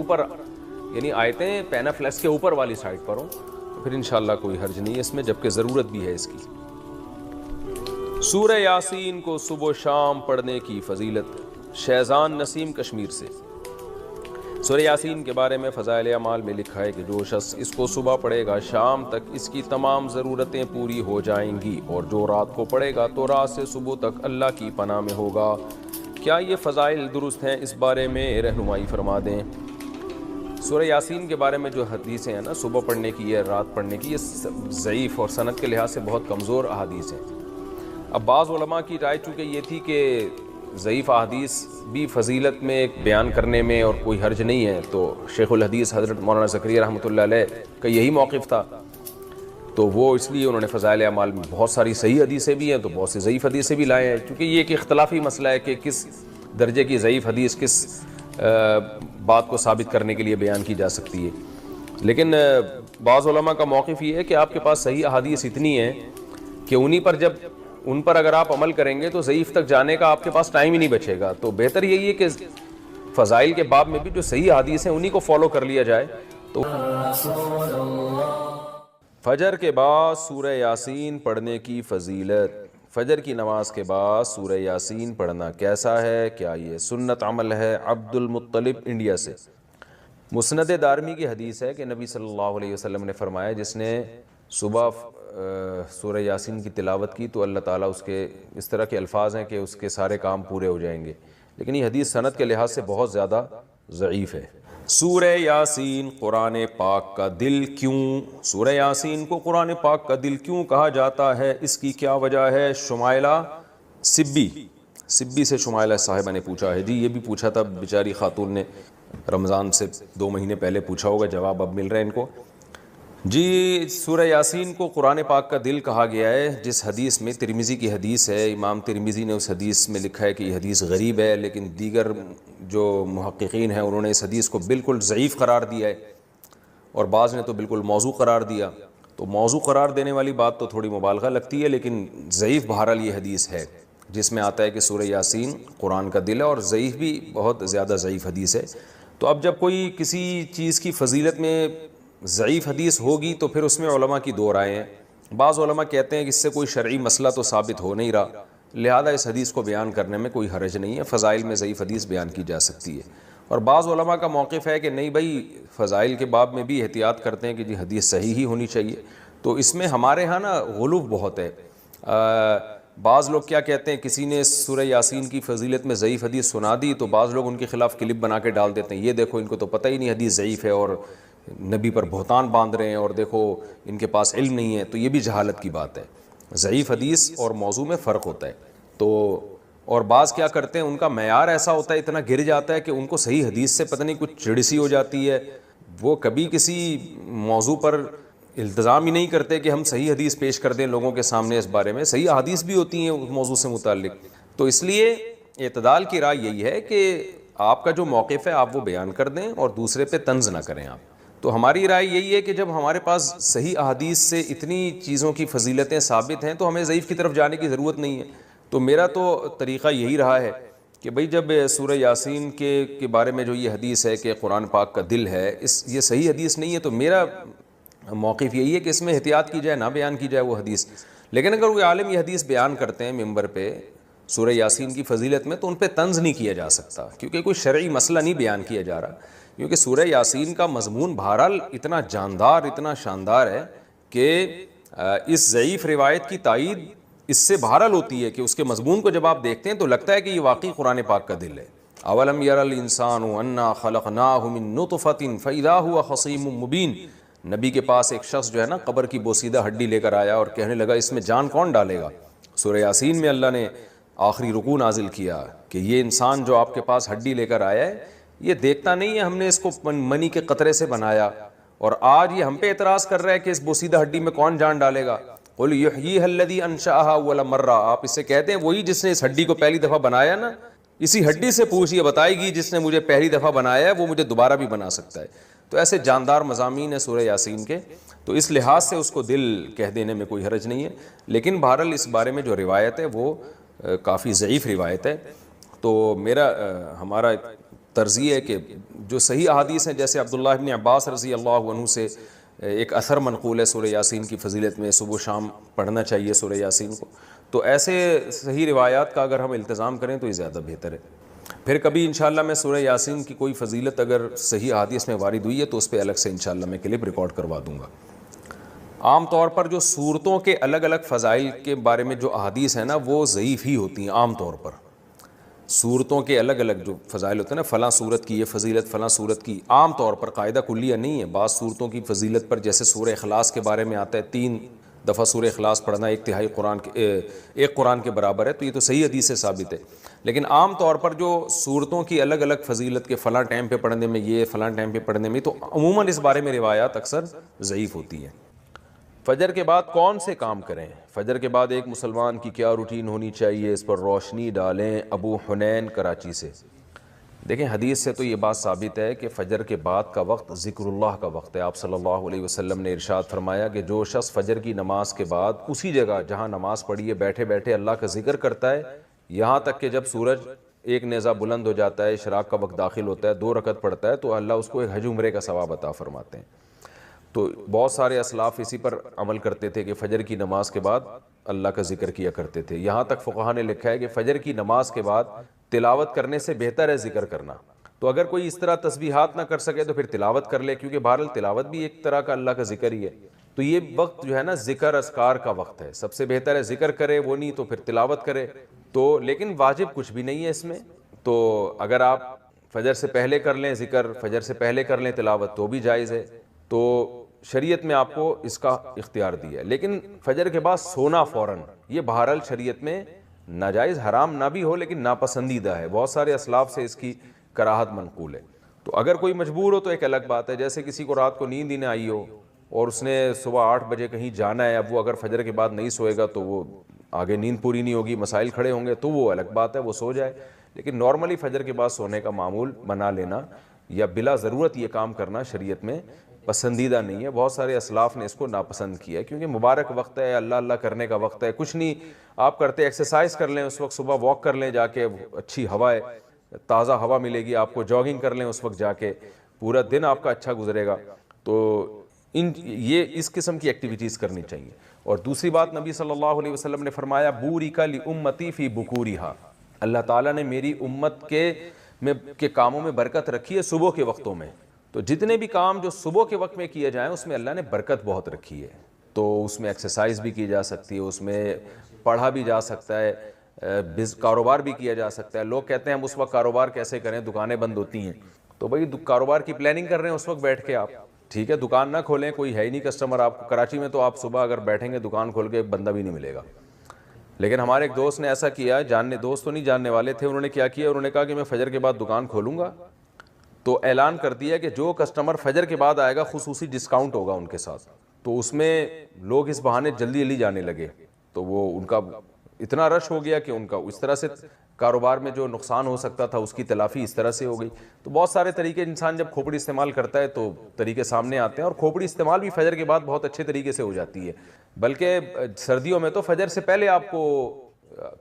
اوپر یعنی آیتیں پینافلیکس کے اوپر والی سائڈ پر ہوں تو پھر انشاءاللہ کوئی حرج نہیں ہے اس میں، جبکہ ضرورت بھی ہے اس کی۔ سورہ یاسین کو صبح و شام پڑھنے کی فضیلت، شیزان نسیم کشمیر سے۔ سورہ یاسین کے بارے میں فضائل اعمال میں لکھا ہے کہ جو شخص اس کو صبح پڑھے گا شام تک اس کی تمام ضرورتیں پوری ہو جائیں گی، اور جو رات کو پڑھے گا تو رات سے صبح تک اللہ کی پناہ میں ہوگا۔ کیا یہ فضائل درست ہیں؟ اس بارے میں رہنمائی فرما دیں۔ سورہ یاسین کے بارے میں جو حدیثیں ہیں نا صبح پڑھنے کی یا رات پڑھنے کی، یہ ضعیف اور سند کے لحاظ سے بہت کمزور احادیث ہیں۔ اب بعض علماء کی رائے چونکہ یہ تھی کہ ضعیف احادیث بھی فضیلت میں بیان کرنے میں اور کوئی حرج نہیں ہے، تو شیخ الحدیث حضرت مولانا زکریا رحمۃ اللہ علیہ کا یہی موقف تھا، تو وہ اس لیے انہوں نے فضائل اعمال میں بہت ساری صحیح حدیثیں بھی ہیں تو بہت سی ضعیف حدیثیں بھی لائے ہیں، کیونکہ یہ ایک اختلافی مسئلہ ہے کہ کس درجے کی ضعیف حدیث کس بات کو ثابت کرنے کے لیے بیان کی جا سکتی ہے۔ لیکن بعض علماء کا موقف یہ ہے کہ آپ کے پاس صحیح احادیث اتنی ہیں کہ ان پر اگر آپ عمل کریں گے تو ضعیف تک جانے کا آپ کے پاس ٹائم ہی نہیں بچے گا، تو بہتر یہی ہے کہ فضائل کے باب میں بھی جو صحیح احادیث ہیں انہی کو فالو کر لیا جائے۔ تو فجر کے بعد سورہ یاسین پڑھنے کی فضیلت، فجر کی نماز کے بعد سورہ یاسین پڑھنا کیسا ہے؟ کیا یہ سنت عمل ہے؟ عبد المطلب انڈیا سے۔ مسند دارمی کی حدیث ہے کہ نبی صلی اللہ علیہ وسلم نے فرمایا جس نے صبح سورہ یاسین کی تلاوت کی تو اللہ تعالیٰ اس کے اس طرح کے الفاظ ہیں کہ اس کے سارے کام پورے ہو جائیں گے، لیکن یہ حدیث سند کے لحاظ سے بہت زیادہ ضعیف ہے۔ سورہ یاسین قرآن پاک کا دل کیوں؟ سورہ یاسین کو قرآن پاک کا دل کیوں کہا جاتا ہے؟ اس کی کیا وجہ ہے؟ شمائلہ سبی سے شمائلہ صاحبہ نے پوچھا ہے۔ جی یہ بھی پوچھا تھا بیچاری خاتون نے، رمضان سے 2 مہینے پہلے پوچھا ہوگا، جواب اب مل رہا ہے ان کو۔ جی سورہ یاسین کو قرآن پاک کا دل کہا گیا ہے جس حدیث میں، ترمذی کی حدیث ہے، امام ترمذی نے اس حدیث میں لکھا ہے کہ یہ حدیث غریب ہے، لیکن دیگر جو محققین ہیں انہوں نے اس حدیث کو بالکل ضعیف قرار دیا ہے، اور بعض نے تو بالکل موضوع قرار دیا۔ تو موضوع قرار دینے والی بات تو تھوڑی مبالغہ لگتی ہے، لیکن ضعیف بہرحال یہ حدیث ہے جس میں آتا ہے کہ سورہ یاسین قرآن کا دل ہے، اور ضعیف بھی بہت زیادہ ضعیف حدیث ہے۔ تو اب جب کوئی کسی چیز کی فضیلت میں ضعیف حدیث ہوگی تو پھر اس میں علماء کی 2 رائے ہیں۔ بعض علماء کہتے ہیں کہ اس سے کوئی شرعی مسئلہ تو ثابت ہو نہیں رہا، لہذا اس حدیث کو بیان کرنے میں کوئی حرج نہیں ہے، فضائل میں ضعیف حدیث بیان کی جا سکتی ہے۔ اور بعض علماء کا موقف ہے کہ نہیں بھائی، فضائل کے باب میں بھی احتیاط کرتے ہیں کہ جی حدیث صحیح ہی ہونی چاہیے۔ تو اس میں ہمارے ہاں نا غلو بہت ہے۔ بعض لوگ کیا کہتے ہیں، کسی نے سورہ یاسین کی فضیلت میں ضعیف حدیث سنا دی تو بعض لوگ ان کے خلاف کلپ بنا کے ڈال دیتے ہیں، یہ دیکھو ان کو تو پتہ ہی نہیں حدیث ضعیف ہے اور نبی پر بہتان باندھ رہے ہیں، اور دیکھو ان کے پاس علم نہیں ہے۔ تو یہ بھی جہالت کی بات ہے، ضعیف حدیث اور موضوع میں فرق ہوتا ہے۔ تو اور بعض کیا کرتے ہیں، ان کا معیار ایسا ہوتا ہے، اتنا گر جاتا ہے کہ ان کو صحیح حدیث سے پتہ نہیں کچھ چڑ سی ہو جاتی ہے، وہ کبھی کسی موضوع پر التزام ہی نہیں کرتے کہ ہم صحیح حدیث پیش کر دیں لوگوں کے سامنے۔ اس بارے میں صحیح احادیث بھی ہوتی ہیں اس موضوع سے متعلق۔ تو اس لیے اعتدال کی رائے یہی ہے کہ آپ کا جو موقف ہے آپ وہ بیان کر دیں اور دوسرے پہ طنز نہ کریں آپ۔ تو ہماری رائے یہی ہے کہ جب ہمارے پاس صحیح احادیث سے اتنی چیزوں کی فضیلتیں ثابت ہیں تو ہمیں ضعیف کی طرف جانے کی ضرورت نہیں ہے۔ تو میرا تو طریقہ یہی رہا ہے کہ بھئی جب سورہ یاسین کے بارے میں جو یہ حدیث ہے کہ قرآن پاک کا دل ہے، یہ صحیح حدیث نہیں ہے، تو میرا موقف یہی ہے کہ اس میں احتیاط کی جائے، نہ بیان کی جائے وہ حدیث۔ لیکن اگر کوئی عالم یہ حدیث بیان کرتے ہیں ممبر پہ سورہ یاسین کی فضیلت میں، تو ان پہ طنز نہیں کیا جا سکتا، کیونکہ کوئی شرعی مسئلہ نہیں بیان کیا جا رہا، کیونکہ سورہ یاسین کا مضمون بہرحال اتنا جاندار، اتنا شاندار ہے کہ اس ضعیف روایت کی تائید اس سے بہرحال ہوتی ہے کہ اس کے مضمون کو جب آپ دیکھتے ہیں تو لگتا ہے کہ یہ واقعی قرآن پاک کا دل ہے۔ اولم یر الانسان انا خلقناہ من نطفۃ فاذا هو خصیم مبین۔ نبی کے پاس ایک شخص جو ہے نا قبر کی بوسیدہ ہڈی لے کر آیا اور کہنے لگا اس میں جان کون ڈالے گا؟ سورہ یاسین میں اللہ نے آخری رکوع نازل کیا کہ یہ انسان جو آپ کے پاس ہڈی لے کر آیا ہے یہ دیکھتا نہیں ہے، ہم نے اس کو منی کے قطرے سے بنایا، اور آج یہ ہم پہ اعتراض کر رہا ہے کہ اس بوسیدہ ہڈی میں کون جان ڈالے گا؟ قل یحییھا الذی انشأھا اول مرہ۔ آپ اس سے کہتے ہیں وہی جس نے اس ہڈی کو پہلی دفعہ بنایا نا، اسی ہڈی سے پوچھئے، بتائے گی جس نے مجھے پہلی دفعہ بنایا ہے وہ مجھے دوبارہ بھی بنا سکتا ہے۔ تو ایسے جاندار مضامین ہیں سورہ یاسین کے، تو اس لحاظ سے اس کو دل کہہ دینے میں کوئی حرج نہیں ہے، لیکن بہرحال اس بارے میں جو روایت ہے وہ کافی ضعیف روایت ہے۔ تو ہمارا طرز یہ ہے کہ جو صحیح احادیث ہیں، جیسے عبداللہ ابن عباس رضی اللہ عنہ سے ایک اثر منقول ہے سورہ یاسین کی فضیلت میں، صبح و شام پڑھنا چاہیے سورہ یاسین کو، تو ایسے صحیح روایات کا اگر ہم التزام کریں تو یہ زیادہ بہتر ہے۔ پھر کبھی انشاءاللہ میں سورہ یاسین کی کوئی فضیلت اگر صحیح احادیث میں وارد ہوئی ہے تو اس پہ الگ سے انشاءاللہ میں کلپ ریکارڈ کروا دوں گا۔ عام طور پر جو صورتوں کے الگ الگ فضائل کے بارے میں جو احادیث ہیں نا وہ ضعیف ہی ہوتی ہیں عام طور پر۔ صورتوں کے الگ الگ جو فضائل ہوتے ہیں نا، فلاں صورت کی یہ فضیلت، فلاں صورت کی، عام طور پر قاعدہ کلیہ نہیں ہے۔ بعض صورتوں کی فضیلت پر جیسے سورہ اخلاص کے بارے میں آتا ہے 3 دفعہ سورہ اخلاص پڑھنا ایک قرآن کے برابر ہے، تو یہ تو صحیح حدیث سے ثابت ہے۔ لیکن عام طور پر جو صورتوں کی الگ الگ فضیلت کے فلاں ٹائم پہ پڑھنے میں یہ، فلاں ٹائم پہ پڑھنے میں، تو عموماً اس بارے میں روایات اکثر ضعیف ہوتی ہیں۔ فجر کے بعد کون سے کام کریں؟ فجر کے بعد ایک مسلمان کی کیا روٹین ہونی چاہیے، اس پر روشنی ڈالیں۔ ابو حنین کراچی سے۔ دیکھیں حدیث سے تو یہ بات ثابت ہے کہ فجر کے بعد کا وقت ذکر اللہ کا وقت ہے۔ آپ صلی اللہ علیہ وسلم نے ارشاد فرمایا کہ جو شخص فجر کی نماز کے بعد اسی جگہ جہاں نماز پڑھی ہے بیٹھے بیٹھے اللہ کا ذکر کرتا ہے یہاں تک کہ جب سورج ایک نیزہ بلند ہو جاتا ہے، اشراق کا وقت داخل ہوتا ہے، 2 رکعت پڑھتا ہے، تو اللہ اس کو ایک حج عمرے کا ثواب عطا فرماتے ہیں۔ تو بہت سارے اسلاف اسی پر عمل کرتے تھے کہ فجر کی نماز کے بعد اللہ کا ذکر کیا کرتے تھے۔ یہاں تک فقہا نے لکھا ہے کہ فجر کی نماز کے بعد تلاوت کرنے سے بہتر ہے ذکر کرنا۔ تو اگر کوئی اس طرح تسبیحات نہ کر سکے تو پھر تلاوت کر لے، کیونکہ بہرحال تلاوت بھی ایک طرح کا اللہ کا ذکر ہی ہے۔ تو یہ وقت جو ہے نا ذکر اذکار کا وقت ہے، سب سے بہتر ہے ذکر کرے، وہ نہیں تو پھر تلاوت کرے۔ تو لیکن واجب کچھ بھی نہیں ہے اس میں۔ تو اگر آپ فجر سے پہلے کر لیں ذکر، فجر سے پہلے کر لیں تلاوت تو بھی جائز ہے۔ تو شریعت میں آپ کو اس کا اختیار دیا ہے۔ لیکن فجر کے بعد سونا فوراً، یہ بہرحال شریعت میں ناجائز حرام نہ بھی ہو لیکن ناپسندیدہ ہے۔ بہت سارے اسلاف سے اس کی کراہت منقول ہے۔ تو اگر کوئی مجبور ہو تو ایک الگ بات ہے، جیسے کسی کو رات کو نیند ہی نہ آئی ہو اور اس نے صبح 8 بجے کہیں جانا ہے، اب وہ اگر فجر کے بعد نہیں سوئے گا تو وہ آگے نیند پوری نہیں ہوگی، مسائل کھڑے ہوں گے، تو وہ الگ بات ہے، وہ سو جائے۔ لیکن نارملی فجر کے بعد سونے کا معمول بنا لینا یا بلا ضرورت یہ کام کرنا شریعت میں پسندیدہ نہیں ہے۔ بہت سارے اسلاف نے اس کو ناپسند کیا ہے، کیونکہ مبارک وقت ہے، اللہ اللہ کرنے کا وقت ہے۔ کچھ نہیں آپ کرتے، ایکسرسائز کر لیں اس وقت، صبح واک کر لیں جا کے، اچھی ہوا ہے، تازہ ہوا ملے گی آپ کو، جاگنگ کر لیں اس وقت جا کے، پورا دن آپ کا اچھا گزرے گا۔ تو یہ اس قسم کی ایکٹیویٹیز کرنی چاہیے۔ اور دوسری بات، نبی صلی اللہ علیہ وسلم نے فرمایا بورک لامتی فی بکورہا، اللہ تعالیٰ نے میری امت کے کاموں میں برکت رکھی ہے صبح کے وقتوں میں۔ تو جتنے بھی کام جو صبح کے وقت میں کیے جائیں اس میں اللہ نے برکت بہت رکھی ہے۔ تو اس میں ایکسرسائز بھی کی جا سکتی ہے، اس میں پڑھا بھی جا سکتا ہے، کاروبار بھی کیا جا سکتا ہے۔ لوگ کہتے ہیں ہم اس وقت کاروبار کیسے کریں، دکانیں بند ہوتی ہیں۔ تو بھائی کاروبار کی پلاننگ کر رہے ہیں اس وقت بیٹھ کے آپ، ٹھیک ہے، دکان نہ کھولیں، کوئی ہے ہی نہیں کسٹمر آپ کو کراچی میں، تو آپ صبح اگر بیٹھیں گے دکان کھول کے ایک بندہ بھی نہیں ملے گا۔ لیکن ہمارے ایک دوست نے ایسا کیا، دوست تو نہیں جاننے والے تھے، انہوں نے کیا کیا، انہوں نے کہا کہ میں فجر کے بعد دکان کھولوں گا، تو اعلان کر دیا کہ جو کسٹمر فجر کے بعد آئے گا خصوصی ڈسکاؤنٹ ہوگا ان کے ساتھ۔ تو اس میں لوگ اس بہانے جلدی جلدی جانے لگے، تو وہ ان کا اتنا رش ہو گیا کہ ان کا اس طرح سے کاروبار میں جو نقصان ہو سکتا تھا اس کی تلافی اس طرح سے ہو گئی۔ تو بہت سارے طریقے، انسان جب کھوپڑی استعمال کرتا ہے تو طریقے سامنے آتے ہیں، اور کھوپڑی استعمال بھی فجر کے بعد بہت اچھے طریقے سے ہو جاتی ہے۔ بلکہ سردیوں میں تو فجر سے پہلے آپ کو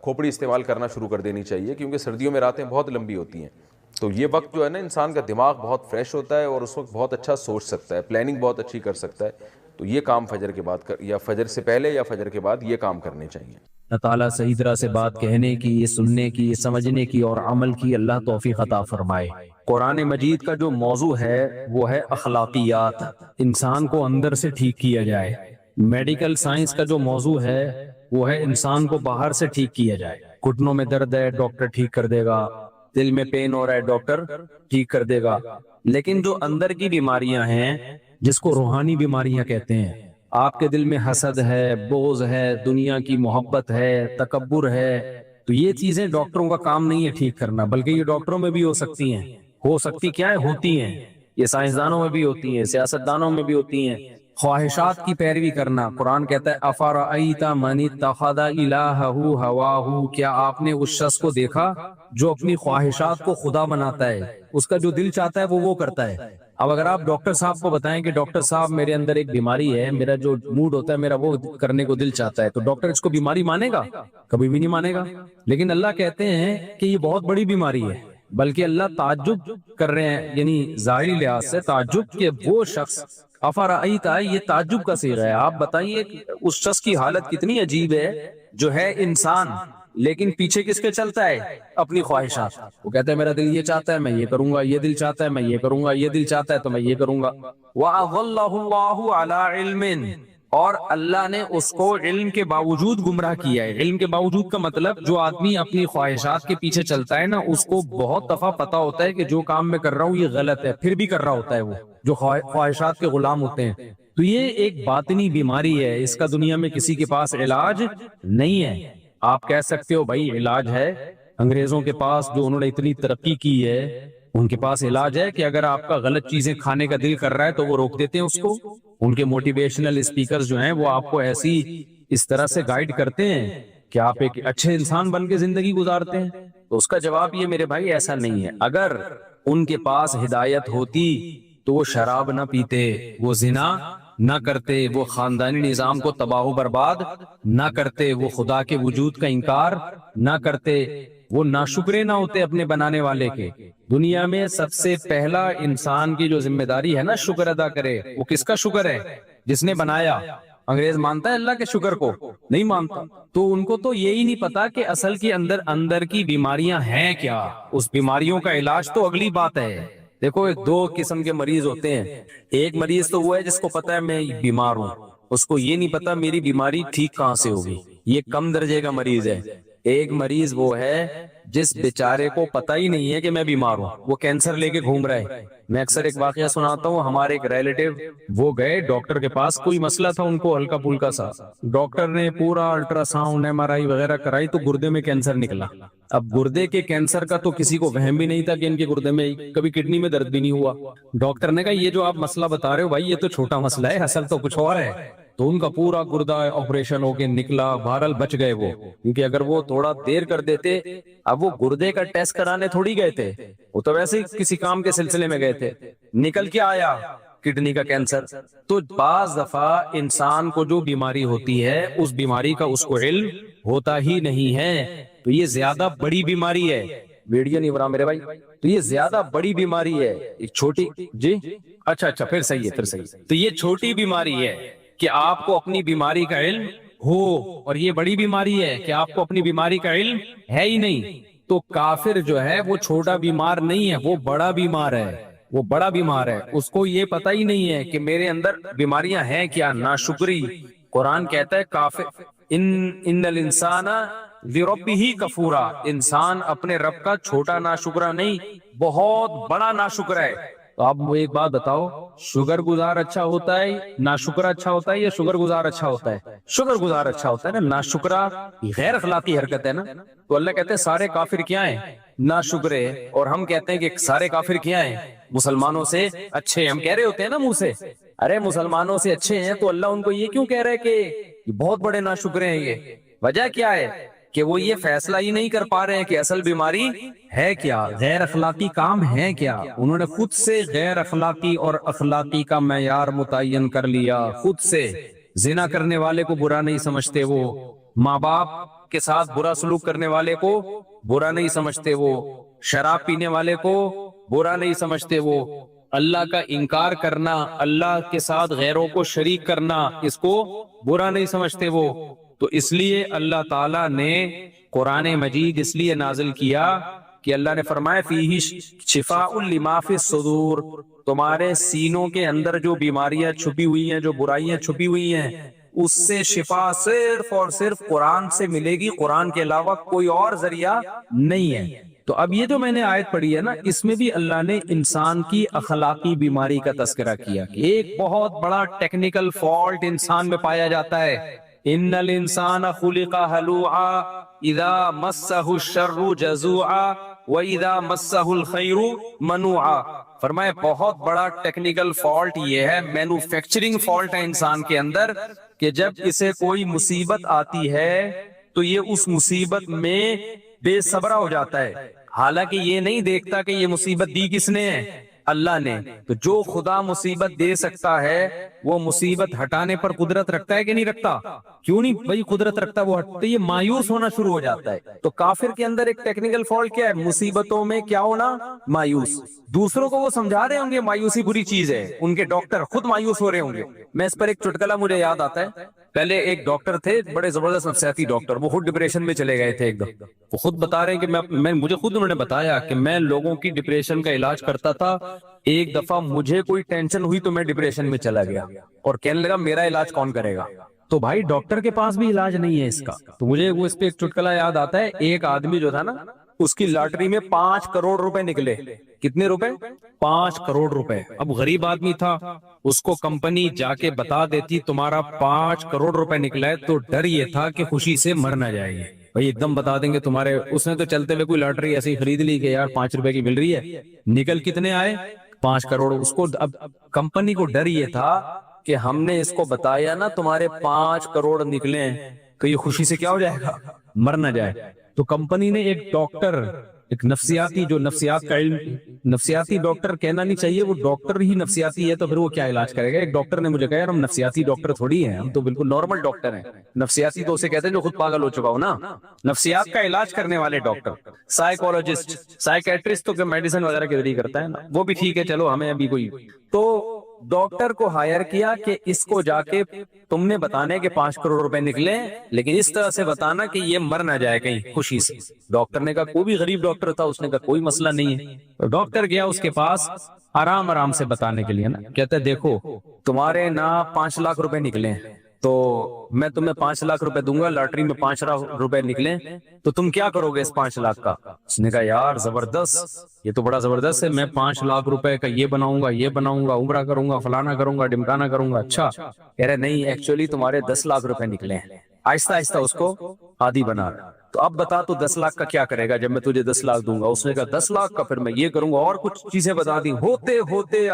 کھوپڑی استعمال کرنا شروع کر دینی چاہیے، کیونکہ سردیوں میں راتیں بہت لمبی ہوتی ہیں۔ تو یہ وقت جو ہے نا انسان کا دماغ بہت فریش ہوتا ہے اور اس وقت بہت اچھا سوچ سکتا ہے، پلاننگ بہت اچھی کر سکتا ہے۔ تو یہ کام فجر کے بعد یا فجر سے پہلے یا فجر کے بعد یہ کام کرنے چاہیے۔ اللہ تعالیٰ صحیح طرح سے بات کہنے کی، سننے کی، سمجھنے کی اور عمل کی اللہ توفیق عطا فرمائے۔ قرآن مجید کا جو موضوع ہے وہ ہے اخلاقیات، انسان کو اندر سے ٹھیک کیا جائے۔ میڈیکل سائنس کا جو موضوع ہے وہ ہے انسان کو باہر سے ٹھیک کیا جائے۔ گھٹنوں میں درد ہے ڈاکٹر ٹھیک کر دے گا، دل میں پین ہو رہا ہے ڈاکٹر ٹھیک کر دے گا۔ لیکن جو اندر کی بیماریاں ہیں جس کو روحانی بیماریاں کہتے ہیں، آپ کے دل میں حسد ہے، بغض ہے، دنیا کی محبت ہے، تکبر ہے، تو یہ چیزیں ڈاکٹروں کا کام نہیں ہے ٹھیک کرنا، بلکہ یہ ڈاکٹروں میں بھی ہو سکتی ہیں۔ ہو سکتی کیا ہے، ہوتی ہیں۔ یہ سائنسدانوں میں بھی ہوتی ہیں، سیاستدانوں میں بھی ہوتی ہیں۔ خواہشات کی پیروی کرنا، قرآن کہتا ہے افرأیت من اتخذ الہہ ہواہ، کیا آپ نے اس شخص کو دیکھا جو اپنی خواہشات کو خدا بناتا ہے، اس کا جو دل چاہتا ہے وہ کرتا ہے۔ اب اگر آپ ڈاکٹر صاحب کو بتائیں کہ ڈاکٹر صاحب میرے اندر ایک بیماری ہے، میرا جو موڈ ہوتا ہے میرا وہ کرنے کو دل چاہتا ہے، تو ڈاکٹر اس کو بیماری مانے گا؟ کبھی بھی نہیں مانے گا۔ لیکن اللہ کہتے ہیں کہ یہ بہت بڑی بیماری ہے، بلکہ اللہ تعجب کر رہے ہیں، یعنی ظاہری لحاظ سے تعجب کہ وہ شخص افرأیت، یہ تعجب کا صیغہ ہے، آپ بتائیے اس شخص کی حالت کتنی عجیب ہے جو ہے انسان لیکن پیچھے کس کے چلتا ہے؟ اپنی خواہشات۔ وہ کہتا ہے میرا دل یہ چاہتا ہے میں یہ کروں گا، یہ دل چاہتا ہے میں یہ کروں گا، یہ دل چاہتا ہے تو میں یہ کروں گا۔ وَأَضَلَّهُ اللَّهُ عَلَىٰ عِلْمٍ، اور اللہ نے اس کو علم کے باوجود گمراہ کیا ہے۔ علم کے باوجود کا مطلب جو آدمی اپنی خواہشات کے پیچھے چلتا ہے نا، اس کو بہت دفعہ پتا ہوتا ہے کہ جو کام میں کر رہا ہوں یہ غلط ہے، پھر بھی کر رہا ہوتا ہے، وہ جو خواہشات کے غلام ہوتے ہیں۔ تو یہ ایک باطنی بیماری ہے، اس کا دنیا میں کسی کے پاس علاج نہیں ہے۔ آپ کہہ سکتے ہو بھائی علاج ہے، انگریزوں کے پاس جو انہوں نے اتنی ترقی کی ہے ان کے پاس علاج ہے کہ اگر آپ کا غلط چیزیں کھانے کا دل کر رہا ہے تو وہ روک دیتے ہیں اس کو۔ ان کے موٹیویشنل اسپیکرز جو ہیں وہ آپ کو ایسی اس طرح سے گائیڈ کرتے ہیں کہ آپ ایک اچھے انسان بن کے زندگی گزارتے ہیں۔ تو اس کا جواب یہ میرے بھائی ایسا نہیں ہے۔ اگر ان کے پاس ہدایت ہوتی تو وہ شراب نہ پیتے، وہ زنا نہ کرتے، وہ خاندانی نظام کو تباہ و برباد نہ کرتے، وہ خدا کے وجود کا انکار نہ کرتے، وہ ناشکرے نہ ہوتے اپنے بنانے والے کے۔ دنیا میں سب سے پہلا انسان کی جو ذمہ داری ہے نا شکر ادا کرے، وہ کس کا شکر ہے؟ جس نے بنایا۔ انگریز مانتا ہے اللہ کے شکر کو؟ نہیں مانتا۔ تو ان کو تو یہی نہیں پتا کہ اصل کے اندر کی بیماریاں ہیں کیا، اس بیماریوں کا علاج تو اگلی بات ہے۔ دیکھو ایک دو قسم کے مریض ہوتے ہیں، ایک مریض تو وہ ہے جس کو پتا ہے میں بیمار ہوں، اس کو یہ نہیں پتا میری بیماری ٹھیک کہاں سے ہوگی، یہ کم درجے کا مریض ہے۔ ایک مریض وہ ہے جس بیچارے کو پتہ ہی نہیں ہے کہ میں بیمار ہوں، وہ کینسر لے کے گھوم رہا ہے۔ میں اکثر ایک واقعہ سناتا ہوں، ہمارے ایک ریلیٹیو وہ گئے ڈاکٹر کے پاس، کوئی مسئلہ تھا ان کو ہلکا پھلکا سا، ڈاکٹر نے پورا الٹرا ساؤنڈ MRI وغیرہ کرائی تو گردے میں کینسر نکلا۔ اب گردے کے کینسر کا تو کسی کو وہم بھی نہیں تھا کہ ان کے گردے میں، کبھی کڈنی میں درد بھی نہیں ہوا۔ ڈاکٹر نے کہا یہ جو آپ مسئلہ بتا رہے ہو بھائی یہ تو چھوٹا مسئلہ ہے، اصل تو کچھ اور ہے۔ تو ان کا پورا گردہ آپریشن ہو کے نکلا، بہرحال بچ گئے وہ، کیونکہ اگر وہ تھوڑا دیر کر دیتے، اب وہ گردے کا ٹیسٹ کرانے تھوڑی گئے تھے، وہ تو ویسے ہی کسی کام کے سلسلے میں گئے تھے، نکل کے آیا کڈنی کا کینسر۔ تو بعض دفعہ انسان کو جو بیماری ہوتی ہے اس بیماری کا اس کو علم ہوتا ہی نہیں ہے، تو یہ زیادہ بڑی بیماری ہے۔ ویڈیو نہیں بنا میرے بھائی، تو یہ زیادہ بڑی بیماری ہے۔ ایک چھوٹی، جی اچھا پھر صحیح ہے، پھر صحیح ہے۔ تو یہ چھوٹی بیماری ہے کہ آپ کو اپنی بیماری کا علم ہو، اور یہ بڑی بیماری ہے کہ آپ کو اپنی بیماری کا علم ہے ہی نہیں۔ تو کافر جو ہے وہ چھوٹا بیمار نہیں ہے، وہ بڑا بیمار ہے، وہ بڑا بیمار ہے، اس کو یہ پتہ ہی نہیں ہے کہ میرے اندر بیماریاں ہیں کیا، ناشکری۔ قرآن کہتا ہے کافر ان الانسان لربہ کفورا، انسان اپنے رب کا چھوٹا ناشکرا نہیں، بہت بڑا ناشکرا ہے۔ تو آپ وہ ایک بات بتاؤ، شکر گزار اچھا ہوتا ہے، ناشکرا اچھا ہوتا ہے، یا شکر گزار اچھا ہوتا ہے؟ شکر گزار اچھا ہوتا ہے نا، ناشکرا غیر اخلاقی حرکت ہے نا۔ تو اللہ کہتے ہیں سارے کافر کیا ہیں؟ ناشکرے۔ اور ہم کہتے ہیں کہ سارے کافر کیا ہیں؟ مسلمانوں سے اچھے۔ ہم کہہ رہے ہوتے ہیں نا منہ سے، ارے مسلمانوں سے اچھے ہیں، تو اللہ ان کو یہ کیوں کہہ رہے کہ بہت بڑے ناشکرے ہیں؟ یہ وجہ کیا ہے کہ وہ یہ فیصلہ ہی نہیں کر پا رہے ہیں کہ اصل بیماری ہے کیا، غیر اخلاقی کام ہے کیا۔ انہوں نے خود سے غیر اخلاقی اور اخلاقی کا معیار متعین کر لیا، خود سے۔ زنا کرنے والے کو برا نہیں سمجھتے وہ، ماں باپ کے ساتھ برا سلوک کرنے والے کو برا نہیں سمجھتے وہ، شراب پینے والے کو برا نہیں سمجھتے وہ، اللہ کا انکار کرنا، اللہ کے ساتھ غیروں کو شریک کرنا، اس کو برا نہیں سمجھتے وہ۔ تو اس لیے اللہ تعالیٰ نے قرآن مجید اس لیے نازل کیا کہ اللہ نے فرمایا فیہ شفاء لما فی الصدور، تمہارے سینوں کے اندر جو بیماریاں چھپی ہوئی ہیں، جو برائیاں چھپی ہوئی ہیں، اس سے شفا صرف اور صرف قرآن سے ملے گی، قرآن کے علاوہ کوئی اور ذریعہ نہیں ہے۔ تو اب یہ جو میں نے آیت پڑھی ہے نا، اس میں بھی اللہ نے انسان کی اخلاقی بیماری کا تذکرہ کیا کہ ایک بہت بڑا ٹیکنیکل فالٹ انسان میں پایا جاتا ہے۔ ان الانسان خلق ہلوعا اذا مسہ الشر جزوعا واذا مسہ الخیر منوعا۔ فرمایا بہت بڑا ٹیکنیکل فالٹ یہ ہے، مینوفیکچرنگ فالٹ ہے انسان کے اندر، کہ جب اسے کوئی مصیبت آتی ہے تو یہ اس مصیبت میں بے صبرا ہو جاتا ہے، حالانکہ یہ نہیں دیکھتا کہ یہ مصیبت دی کس نے ہے، اللہ نے. تو جو خدا مصیبت دے سکتا ہے وہ مصیبت ہٹانے پر قدرت رکھتا ہے کہ نہیں رکھتا؟ کیوں نہیں بھائی قدرت رکھتا؟ وہ ہٹتے یہ مایوس ہونا شروع ہو جاتا ہے. تو کافر کے اندر ایک ٹیکنیکل فالٹ کیا ہے؟ مصیبتوں میں کیا ہونا؟ مایوس. دوسروں کو وہ سمجھا رہے ہوں گے مایوسی بری چیز ہے، ان کے ڈاکٹر خود مایوس ہو رہے ہوں گے. میں اس پر ایک چٹکلا مجھے یاد آتا ہے. پہلے ایک ڈاکٹر تھے، بڑے زبردست نفسیاتی ڈاکٹر، وہ خود ڈپریشن میں چلے گئے تھے ایک دم. وہ خود بتا رہے ہیں کہ مجھے خود انہوں نے بتایا کہ میں لوگوں کی ڈپریشن کا علاج کرتا تھا، ایک دفعہ مجھے کوئی ٹینشن ہوئی تو میں ڈپریشن میں چلا گیا اور کہنے لگا میرا علاج کون کرے گا؟ تو بھائی ڈاکٹر کے پاس بھی علاج نہیں ہے اس کا. تو مجھے وہ اس پہ ایک چٹکلا یاد آتا ہے. ایک آدمی جو تھا نا، اس کی لاٹری میں 5 کروڑ روپے نکلے. کتنے روپے؟ 5 کروڑ روپے. اب غریب آدمی تھا، اس کو کمپنی جا کے بتا دیتی تمہارا 5 کروڑ روپے نکلا ہے، تو ڈر یہ تھا کہ خوشی سے مر نہ جائے گی. بھائی ایک دم بتا دیں گے تمہارے. اس نے تو چلتے ہوئے کوئی لاٹری ایسی خرید لی کہ یار 5 روپے کی مل رہی ہے. نکل کتنے آئے؟ 5 کروڑ. اس کو اب کمپنی کو ڈر یہ تھا کہ ہم نے اس کو بتایا نا تمہارے 5 کروڑ نکلے ہیں تو یہ خوشی سے کیا ہو جائے گا؟ مر نہ جائے. تو کمپنی نے ایک ڈاکٹر، ایک نفسیاتی، جو نفسیات کا علم، نفسیاتی ڈاکٹر کہنا نہیں چاہیے، وہ ڈاکٹر ہی نفسیاتی ہے تو پھر وہ کیا علاج کرے گا؟ ایک ڈاکٹر نے مجھے کہا یار ہم نفسیاتی ڈاکٹر تھوڑی ہیں، ہم تو بالکل نارمل ڈاکٹر ہیں. نفسیاتی تو اسے کہتے ہیں جو خود پاگل ہو چکا ہو نا. نفسیات کا علاج کرنے والے ڈاکٹر، سائیکولوجسٹ، سائیکیٹرسٹ تو میڈیسن وغیرہ کے ذریعے کرتا ہے نا، وہ بھی ٹھیک ہے، چلو ہمیں ابھی کوئی. تو ڈاکٹر کو ہائر کیا کہ اس کو جا کے تم نے بتانے کہ 5 کروڑ روپے نکلے، لیکن اس طرح سے بتانا کہ یہ مر نہ جائے کہیں خوشی سے. ڈاکٹر نے کہا، کوئی بھی غریب ڈاکٹر تھا، اس نے کہا کوئی مسئلہ نہیں ہے. تو ڈاکٹر گیا اس کے پاس آرام آرام سے بتانے کے لیے نا. کہتا ہے دیکھو تمہارے نا 5 لاکھ روپے نکلے ہیں، تو میں تمہیں 5 لاکھ روپے دوں گا، لاٹری میں 5 لاکھ روپے نکلے تو تم کیا کرو گے اس 5 لاکھ کا؟ اس نے کہا یار زبردست، یہ تو بڑا زبردست ہے، میں 5 لاکھ روپے کا یہ بناؤں گا، یہ بناؤں گا، عمرہ کروں گا، فلانا کروں گا، ڈمکانا کروں گا. اچھا. کہہ رہے نہیں، ایکچولی تمہارے 10 لاکھ روپے نکلے ہیں. آہستہ آہستہ اس کو عادی بنا رہا. تو اب بتا تو 10 لاکھ کا کیا کرے گا جب میں تجھے 10 لاکھ دوں گا؟ اس نے کہا 10 لاکھ کا پھر میں یہ کروں گا، اور کچھ چیزیں بتا دی. ہوتے ہوتے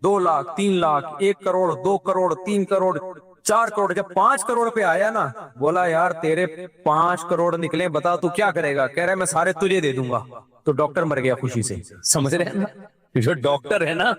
2 لاکھ، 3 لاکھ، 1 کروڑ، 2 کروڑ، 3 کروڑ، 4 کروڑ. جب 5 کروڑ پہ آیا نا، بولا یار تیرے 5 کروڑ نکلے، بتا تو کیا کرے گا؟ کہہ رہا میں سارے تجھے دے دوں گا. تو ڈاکٹر مر گیا خوشی سے. سمجھ رہے ہیں نا؟ جو ڈاکٹر ہے نا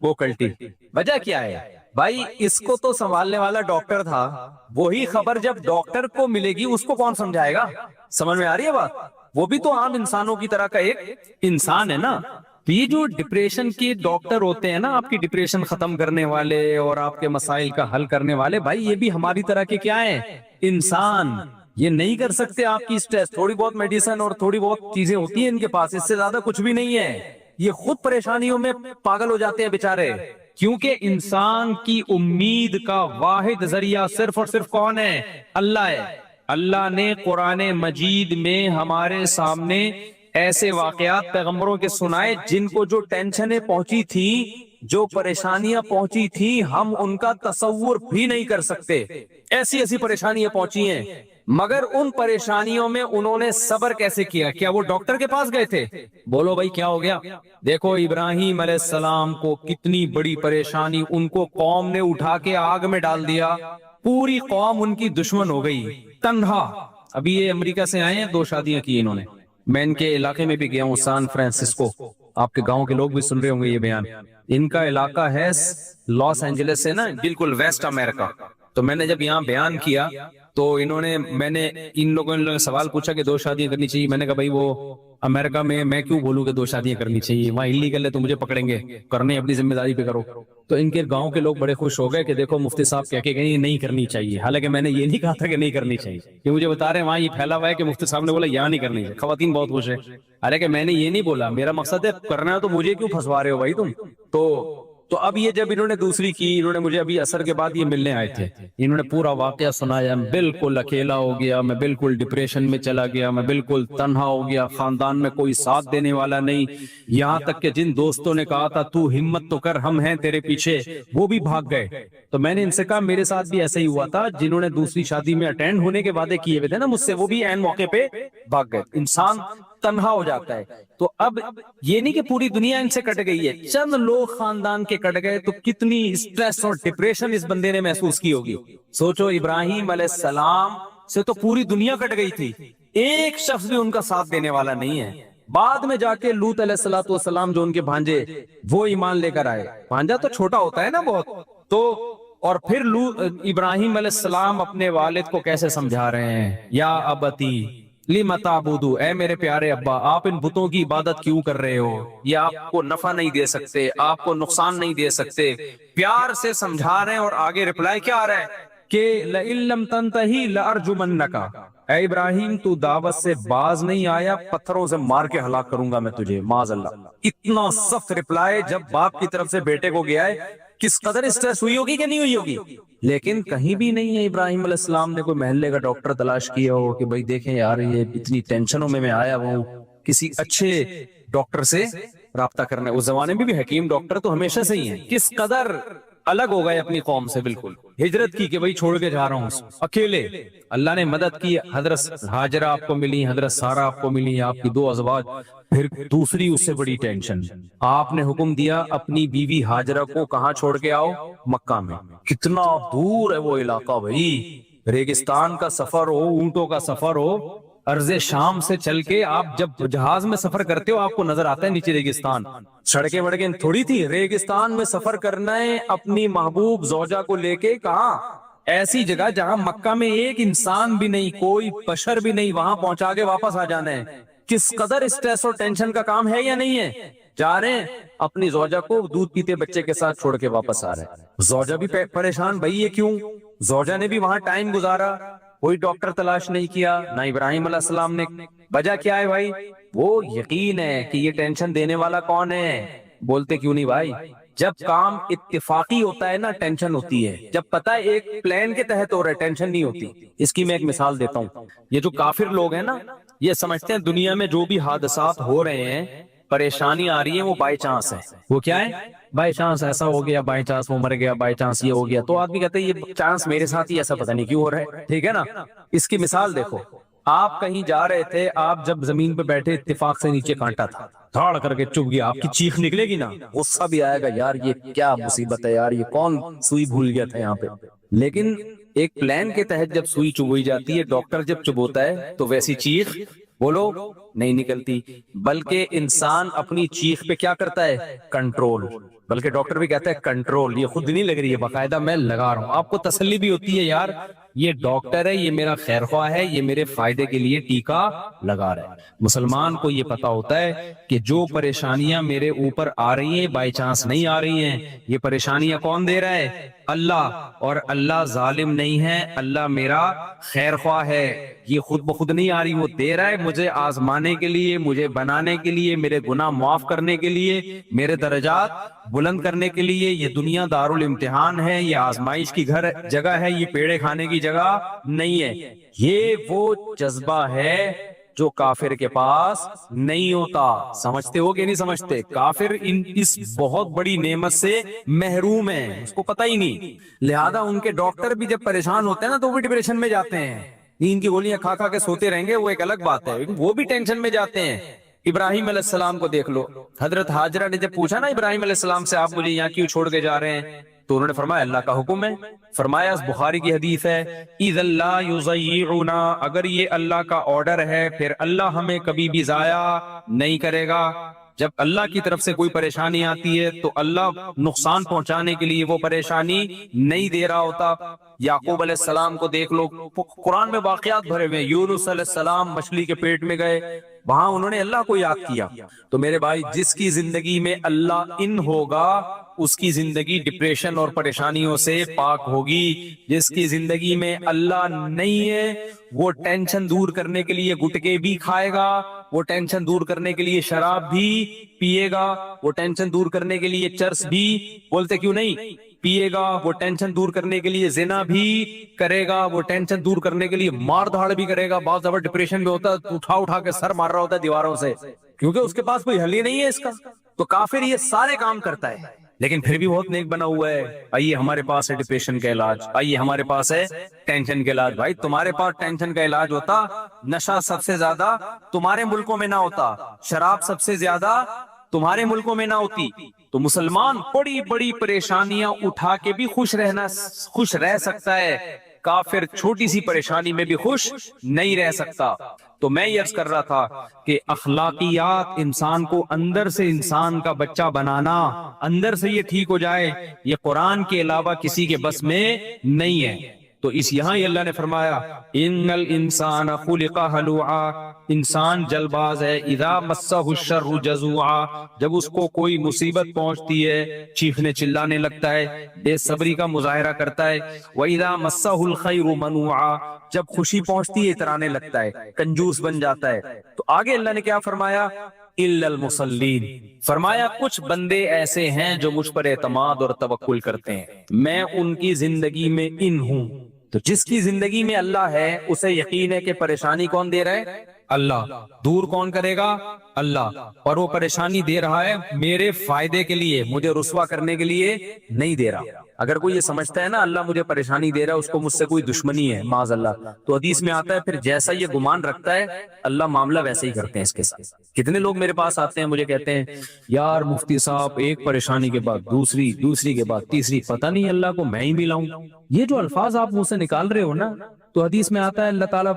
وہ کلٹی. وجہ کیا ہے بھائی؟ اس کو تو سنبھالنے والا ڈاکٹر تھا، وہی خبر جب ڈاکٹر کو ملے گی اس کو کون سمجھائے گا؟ سمجھ میں آ رہی ہے بات؟ وہ بھی تو عام انسانوں کی طرح کا ایک انسان ہے نا. یہ جو ڈپریشن کے ڈاکٹر ہوتے ہیں نا، آپ کی ڈپریشن ختم کرنے والے اور آپ کے مسائل کا حل کرنے والے، بھائی یہ بھی ہماری طرح کے کیا ہیں؟ انسان. یہ نہیں کر سکتے آپ کی اسٹریس. تھوڑی بہت میڈیسن اور تھوڑی بہت چیزیں ہوتی ہیں ان کے پاس، اس سے زیادہ کچھ بھی نہیں ہے. یہ خود پریشانیوں میں پاگل ہو جاتے ہیں بیچارے. کیونکہ انسان کی امید کا واحد ذریعہ صرف اور صرف کون ہے؟ اللہ ہے. اللہ نے قرآن مجید میں ہمارے سامنے ایسے واقعات پیغمبروں کے سنائے جن کو جو ٹینشنیں پہنچی تھی، جو پریشانیاں پہنچی تھی، ہم ان کا تصور بھی نہیں کر سکتے. ایسی ایسی پریشانیاں پہنچی ہیں، مگر ان پریشانیوں میں انہوں نے صبر کیسے کیا؟ کیا وہ ڈاکٹر کے پاس گئے تھے؟ بولو بھائی کیا ہو گیا؟ دیکھو ابراہیم علیہ السلام کو کتنی بڑی پریشانی، ان کو قوم نے اٹھا کے آگ میں ڈال دیا، پوری قوم ان کی دشمن ہو گئی، تنہا. ابھی یہ امریکہ سے آئے ہیں، 2 شادیاں کی انہوں نے. میں ان کے علاقے میں بھی گیا ہوں، سان فرانسسکو. آپ کے گاؤں کے لوگ بھی سن رہے ہوں گے یہ بیان. ان کا علاقہ ہے لاس اینجلس سے نا، بالکل ویسٹ امریکہ. تو میں نے جب یہاں بیان کیا تو میں نے ان لوگوں نے سوال پوچھا کہ 2 شادیاں کرنی چاہیے. میں نے کہا بھائی وہ امریکہ میں کیوں بولوں کہ 2 شادیاں کرنی چاہیے؟ وہاں الیگل ہے تو مجھے پکڑیں گے، کرنے اپنی ذمہ داری پہ کرو. تو ان کے گاؤں کے لوگ بڑے خوش ہو گئے کہ دیکھو مفتی صاحب کہہ کے گئے یہ نہیں کرنی چاہیے. حالانکہ میں نے یہ نہیں کہا تھا کہ نہیں کرنی چاہیے، یہ مجھے بتا رہے ہیں وہاں یہ پھیلا ہوا ہے کہ مفتی صاحب نے بولا یہاں نہیں کرنی چاہیے. خواتین بہت خوش ہے. حالانکہ میں نے یہ نہیں بولا، میرا مقصد ہے کرنا ہے تو مجھے کیوں پھنسوا رہے ہو بھائی تم. تو اب یہ جب انہوں نے دوسری کی، انہوں نے مجھے ابھی عصر کے بعد یہ ملنے آئے تھے، انہوں نے پورا واقعہ سنایا. میں بالکل اکیلا ہو گیا، میں بالکل ڈپریشن میں چلا گیا، میں بالکل تنہا ہو گیا، خاندان میں کوئی ساتھ دینے والا نہیں. یہاں تک کہ جن دوستوں نے کہا تھا تو ہمت تو کر، ہم ہیں تیرے پیچھے، وہ بھی بھاگ گئے. تو میں نے ان سے کہا میرے ساتھ بھی ایسا ہی ہوا تھا، جنہوں نے دوسری شادی میں اٹینڈ ہونے کے وعدے کیے ہوئے تھے نا مجھ سے، وہ بھی عین موقع پہ بھاگ گئے. انسان تنہا ہو جاتا ہے. تو اب یہ نہیں کہ پوری دنیا ان سے کٹ گئی ہے، چند لوگ خاندان کے کٹ گئے تو کتنی اسٹریس اور ڈپریشن اس بندے نے محسوس کی ہوگی. سوچو ابراہیم علیہ السلام سے تو پوری دنیا کٹ گئی تھی، ایک شخص بھی ان کا ساتھ دینے والا نہیں ہے. بعد میں جا کے لوط علیہ الصلوۃ والسلام جو ان کے بھانجے وہ ایمان لے کر آئے. بھانجا تو چھوٹا ہوتا ہے نا بہت. تو اور پھر ابراہیم علیہ السلام اپنے والد کو کیسے سمجھا رہے ہیں, یا ابتی لم تعبدو, اے میرے پیارے ابا آپ ان بتوں کی عبادت کیوں کر رہے ہو, یہ آپ کو نفع نہیں دے سکتے, آپ کو نقصان نہیں دے سکتے. پیار سے سمجھا رہے ہیں اور آگے ریپلائی کیا آ رہا ہے کہ لئن لم تنتہی لارجمنک, اے ابراہیم تو دعوت سے باز نہیں آیا پتھروں سے مار کے ہلاک کروں گا میں تجھے, معاذ اللہ. اتنا سخت ریپلائی جب باپ کی طرف سے بیٹے کو گیا ہے, کس قدر اسٹریس ہوئی ہوگی کہ نہیں ہوئی ہوگی. لیکن کہیں بھی نہیں ہے ابراہیم علیہ السلام نے کوئی محلے کا ڈاکٹر تلاش کیا ہو کہ بھائی دیکھیں یار یہ اتنی ٹینشنوں میں آیا ہوں, کسی اچھے ڈاکٹر سے رابطہ کرنا ہے. اس زمانے میں بھی حکیم ڈاکٹر تو ہمیشہ سے ہی ہیں. کس قدر الگ ہو گئے اپنی قوم سے, بالکل ہجرت کی کہ بھائی چھوڑ کے جا رہا ہوں اکیلے. اللہ نے مدد کی, حضرت ہاجرہ آپ کو ملی, حضرت سارہ آپ کو ملی, آپ کی 2 ازواج. پھر دوسری اس سے بڑی ٹینشن, آپ نے حکم دیا اپنی بیوی ہاجرہ کو کہاں چھوڑ کے آؤ, مکہ میں. کتنا دور ہے وہ علاقہ بھائی, ریگستان کا سفر ہو, اونٹوں کا سفر ہو, ارض شام سے چل کے آپ جب جہاز میں سفر کرتے ہو آپ کو نظر آتا ہے نیچے ریگستان. سڑکیں وڑکیں تھوڑی تھی, ریگستان میں سفر کرنا ہے اپنی محبوب زوجہ کو لے کے. کہاں, ایسی جگہ جہاں مکہ میں ایک انسان بھی نہیں, کوئی بشر بھی نہیں, وہاں پہنچا کے واپس آ جانا ہے. کس قدر اسٹریس اور ٹینشن کا کام ہے یا نہیں ہے. جا رہے ہیں اپنی زوجہ کو دودھ پیتے بچے کے ساتھ چھوڑ کے واپس آ رہے ہیں. زوجہ بھی پریشان, بھائی یہ کیوں. زوجہ نے بھی وہاں ٹائم گزارا, کوئی ڈاکٹر تلاش نہیں کیا, نہ ابراہیم علیہ السلام نے. وجہ کیا ہے بھائی, وہ یقین ہے کہ یہ ٹینشن دینے والا کون ہے. بولتے کیوں نہیں بھائی, جب کام اتفاقی ہوتا ہے نا ٹینشن ہوتی ہے, جب پتہ ہے ایک پلان کے تحت ہو رہا ہے ٹینشن نہیں ہوتی. اس کی میں ایک مثال دیتا ہوں. یہ جو کافر لوگ ہیں نا, یہ سمجھتے ہیں دنیا میں جو بھی حادثات ہو رہے ہیں, پریشانی آ رہی ہے, وہ بائی چانس ہے. وہ کیا ہے, بائی چانس ایسا ہو گیا, بائی چانس وہ مر گیا, بائی چانس یہ ہو گیا. تو آدمی کہتے ہیں یہ چانس میرے ساتھ ہی ایسا پتہ نہیں کیوں ہو رہا ہے. ٹھیک ہے نا, اس کی مثال دیکھو. آپ کہیں جا رہے تھے, آپ جب زمین پہ بیٹھے اتفاق سے نیچے کانٹا تھا, دھاڑ کر کے چپ گیا, آپ کی چیخ نکلے گی نا, غصہ بھی آئے گا, یار یہ کیا مصیبت ہے یار, یہ کون سوئی بھول گیا تھا یہاں پہ. لیکن ایک پلان کے تحت جب سوئی چبوئی جاتی ہے, ڈاکٹر جب چبوتا ہے تو ویسی چیخ بولو نہیں نکلتی, بلکہ انسان اپنی چیخ پہ کیا کرتا ہے, کنٹرول. بلکہ ڈاکٹر بھی کہتا ہے کنٹرول, یہ خود نہیں لگ رہی ہے, باقاعدہ میں لگا رہا ہوں. آپ کو تسلی بھی ہوتی ہے یار یہ ڈاکٹر ہے, یہ میرا خیر خواہ ہے, یہ میرے فائدے کے لیے ٹیکا لگا رہا ہے. مسلمان کو یہ پتا ہوتا ہے کہ جو پریشانیاں میرے اوپر آ رہی ہیں بائی چانس نہیں آ رہی ہیں, یہ پریشانیاں کون دے رہا ہے, اللہ. اور اللہ ظالم نہیں ہے, اللہ میرا خیر خواہ ہے. یہ خود بخود نہیں آ رہی, وہ دے رہا ہے مجھے آزمانے کے لیے, مجھے بنانے کے لیے, میرے گناہ معاف کرنے کے لیے, میرے درجات بلند کرنے کے لیے. یہ دنیا دارالامتحان ہے, یہ آزمائش کی جگہ ہے, یہ پیڑے کھانے کی جگہ نہیں ہے. یہ وہ جذبہ ہے جو کافر کے پاس نہیں ہوتا. سمجھتے ہو کہ نہیں سمجھتے؟ کافر اس بہت بڑی نعمت سے محروم ہے, اس کو پتہ ہی نہیں. لہذا ان کے ڈاکٹر بھی جب پریشان ہوتے ہیں نا تو وہ بھی ڈپریشن میں جاتے ہیں. نیند کی گولیاں کھا کھا کے سوتے رہیں گے وہ ایک الگ بات ہے, وہ بھی ٹینشن میں جاتے ہیں. ابراہیم علیہ السلام کو دیکھ لو, حضرت ہاجرہ نے جب پوچھا نا ابراہیم علیہ السلام سے, آپ مجھے یہاں کیوں چھوڑ کے جا رہے ہیں, تو انہوں نے فرمایا اللہ کا حکم ہے. فرمایا بخاری کی حدیث ہے, اذا اللہ یضیعنا, اگر یہ اللہ کا آرڈر ہے پھر اللہ ہمیں کبھی بھی ضائع نہیں کرے گا. جب اللہ کی طرف سے کوئی پریشانی آتی ہے تو اللہ نقصان پہنچانے کے لیے وہ پریشانی نہیں دے رہا ہوتا. یعقوب علیہ السلام کو دیکھ لو, قرآن میں واقعات بھرے ہوئے. یونس علیہ السلام مچھلی کے پیٹ میں گئے, وہاں انہوں نے اللہ کو یاد کیا. تو میرے بھائی جس کی زندگی میں اللہ ان ہوگا اس کی زندگی ڈپریشن اور پریشانیوں سے پاک ہوگی. جس کی زندگی میں اللہ نہیں ہے وہ ٹینشن دور کرنے کے لیے گٹکے بھی کھائے گا, وہ ٹینشن دور کرنے کے لیے شراب بھی پیے گا, وہ ٹینشن دور کرنے کے لیے چرس بھی, بولتے کیوں نہیں, پیے گا, وہ ٹینشن دور کرنے کے لیے زنا بھی کرے گا, وہ ٹینشن دور کرنے کے لیے مار دھاڑ بھی کرے گا. بہت زبر ڈپریشن میں ہوتا ہے, اٹھا اٹھا کے سر مار رہا ہوتا ہے دیواروں سے, کیونکہ اس کے پاس کوئی حل ہی نہیں ہے اس کا. تو کافر یہ سارے کام کرتا ہے لیکن پھر بھی بہت نیک بنا ہوا ہے. آئیے ہمارے پاس ہے ڈپریشن کا علاج, آئیے ہمارے پاس ہے ٹینشن کا علاج. بھائی تمہارے پاس ٹینشن کا علاج ہوتا, نشہ سب سے زیادہ تمہارے ملکوں میں نہ ہوتا, شراب سب سے زیادہ تمہارے ملکوں میں نہ ہوتی. تو مسلمان بڑی بڑی پریشانیاں اٹھا کے بھی خوش رہ سکتا ہے, کافر چھوٹی سی پریشانی میں بھی خوش نہیں رہ سکتا. تو تو میں یہ عرض کر رہا تھا کہ اخلاقیات انسان کو اندر سے انسان کا بچہ بنانا، اندر سے یہ ٹھیک ہو جائے، یہ قرآن کے علاوہ کسی کے بس میں نہیں ہے۔ تو اس یہاں ہی اللہ نے فرمایا ان الانسان خلق ہلوعا، انسان جلد باز ہے، اذا مسہ الشر جزوعا، جب اس کو کوئی مصیبت پہنچتی ہے چیخنے چلانے لگتا ہے، بے صبری کا مظاہرہ کرتا ہے، وَإِذَا مَسَّهُ الْخَيْرُ مَنُوعًا، جب خوشی پہنچتی ہے اترانے لگتا ہے، کنجوس بن جاتا ہے۔ تو آگے اللہ نے کیا فرمایا؟ اِلَّا الْمُصَلِّينَ، فرمایا کچھ بندے ایسے ہیں جو مجھ پر اعتماد اور توکل کرتے ہیں، میں ان کی زندگی میں ان ہوں۔ تو جس کی زندگی میں اللہ ہے اسے یقین ہے کہ پریشانی کون دے رہا ہے؟ اللہ۔ دور کون کرے گا؟ اللہ۔ اور وہ پریشانی دے رہا ہے میرے فائدے کے لیے، مجھے رسوا کرنے کے لیے نہیں دے رہا۔ اگر کوئی یہ سمجھتا ہے نا اللہ مجھے پریشانی دے رہا ہے، اس کو مجھ سے کوئی دشمنی ہے معاذ اللہ، تو حدیث میں آتا ہے پھر جیسا یہ گمان رکھتا ہے اللہ معاملہ ویسے ہی کرتے ہیں اس کے ساتھ۔ کتنے لوگ میرے پاس آتے ہیں مجھے کہتے ہیں یار مفتی صاحب ایک پریشانی کے بعد دوسری، دوسری کے بعد تیسری، پتہ نہیں اللہ کو میں ہی ملاؤں۔ یہ جو الفاظ آپ منہ سے نکال رہے ہو نا، تو حدیث میں آتا ہے اللہ تعالیٰ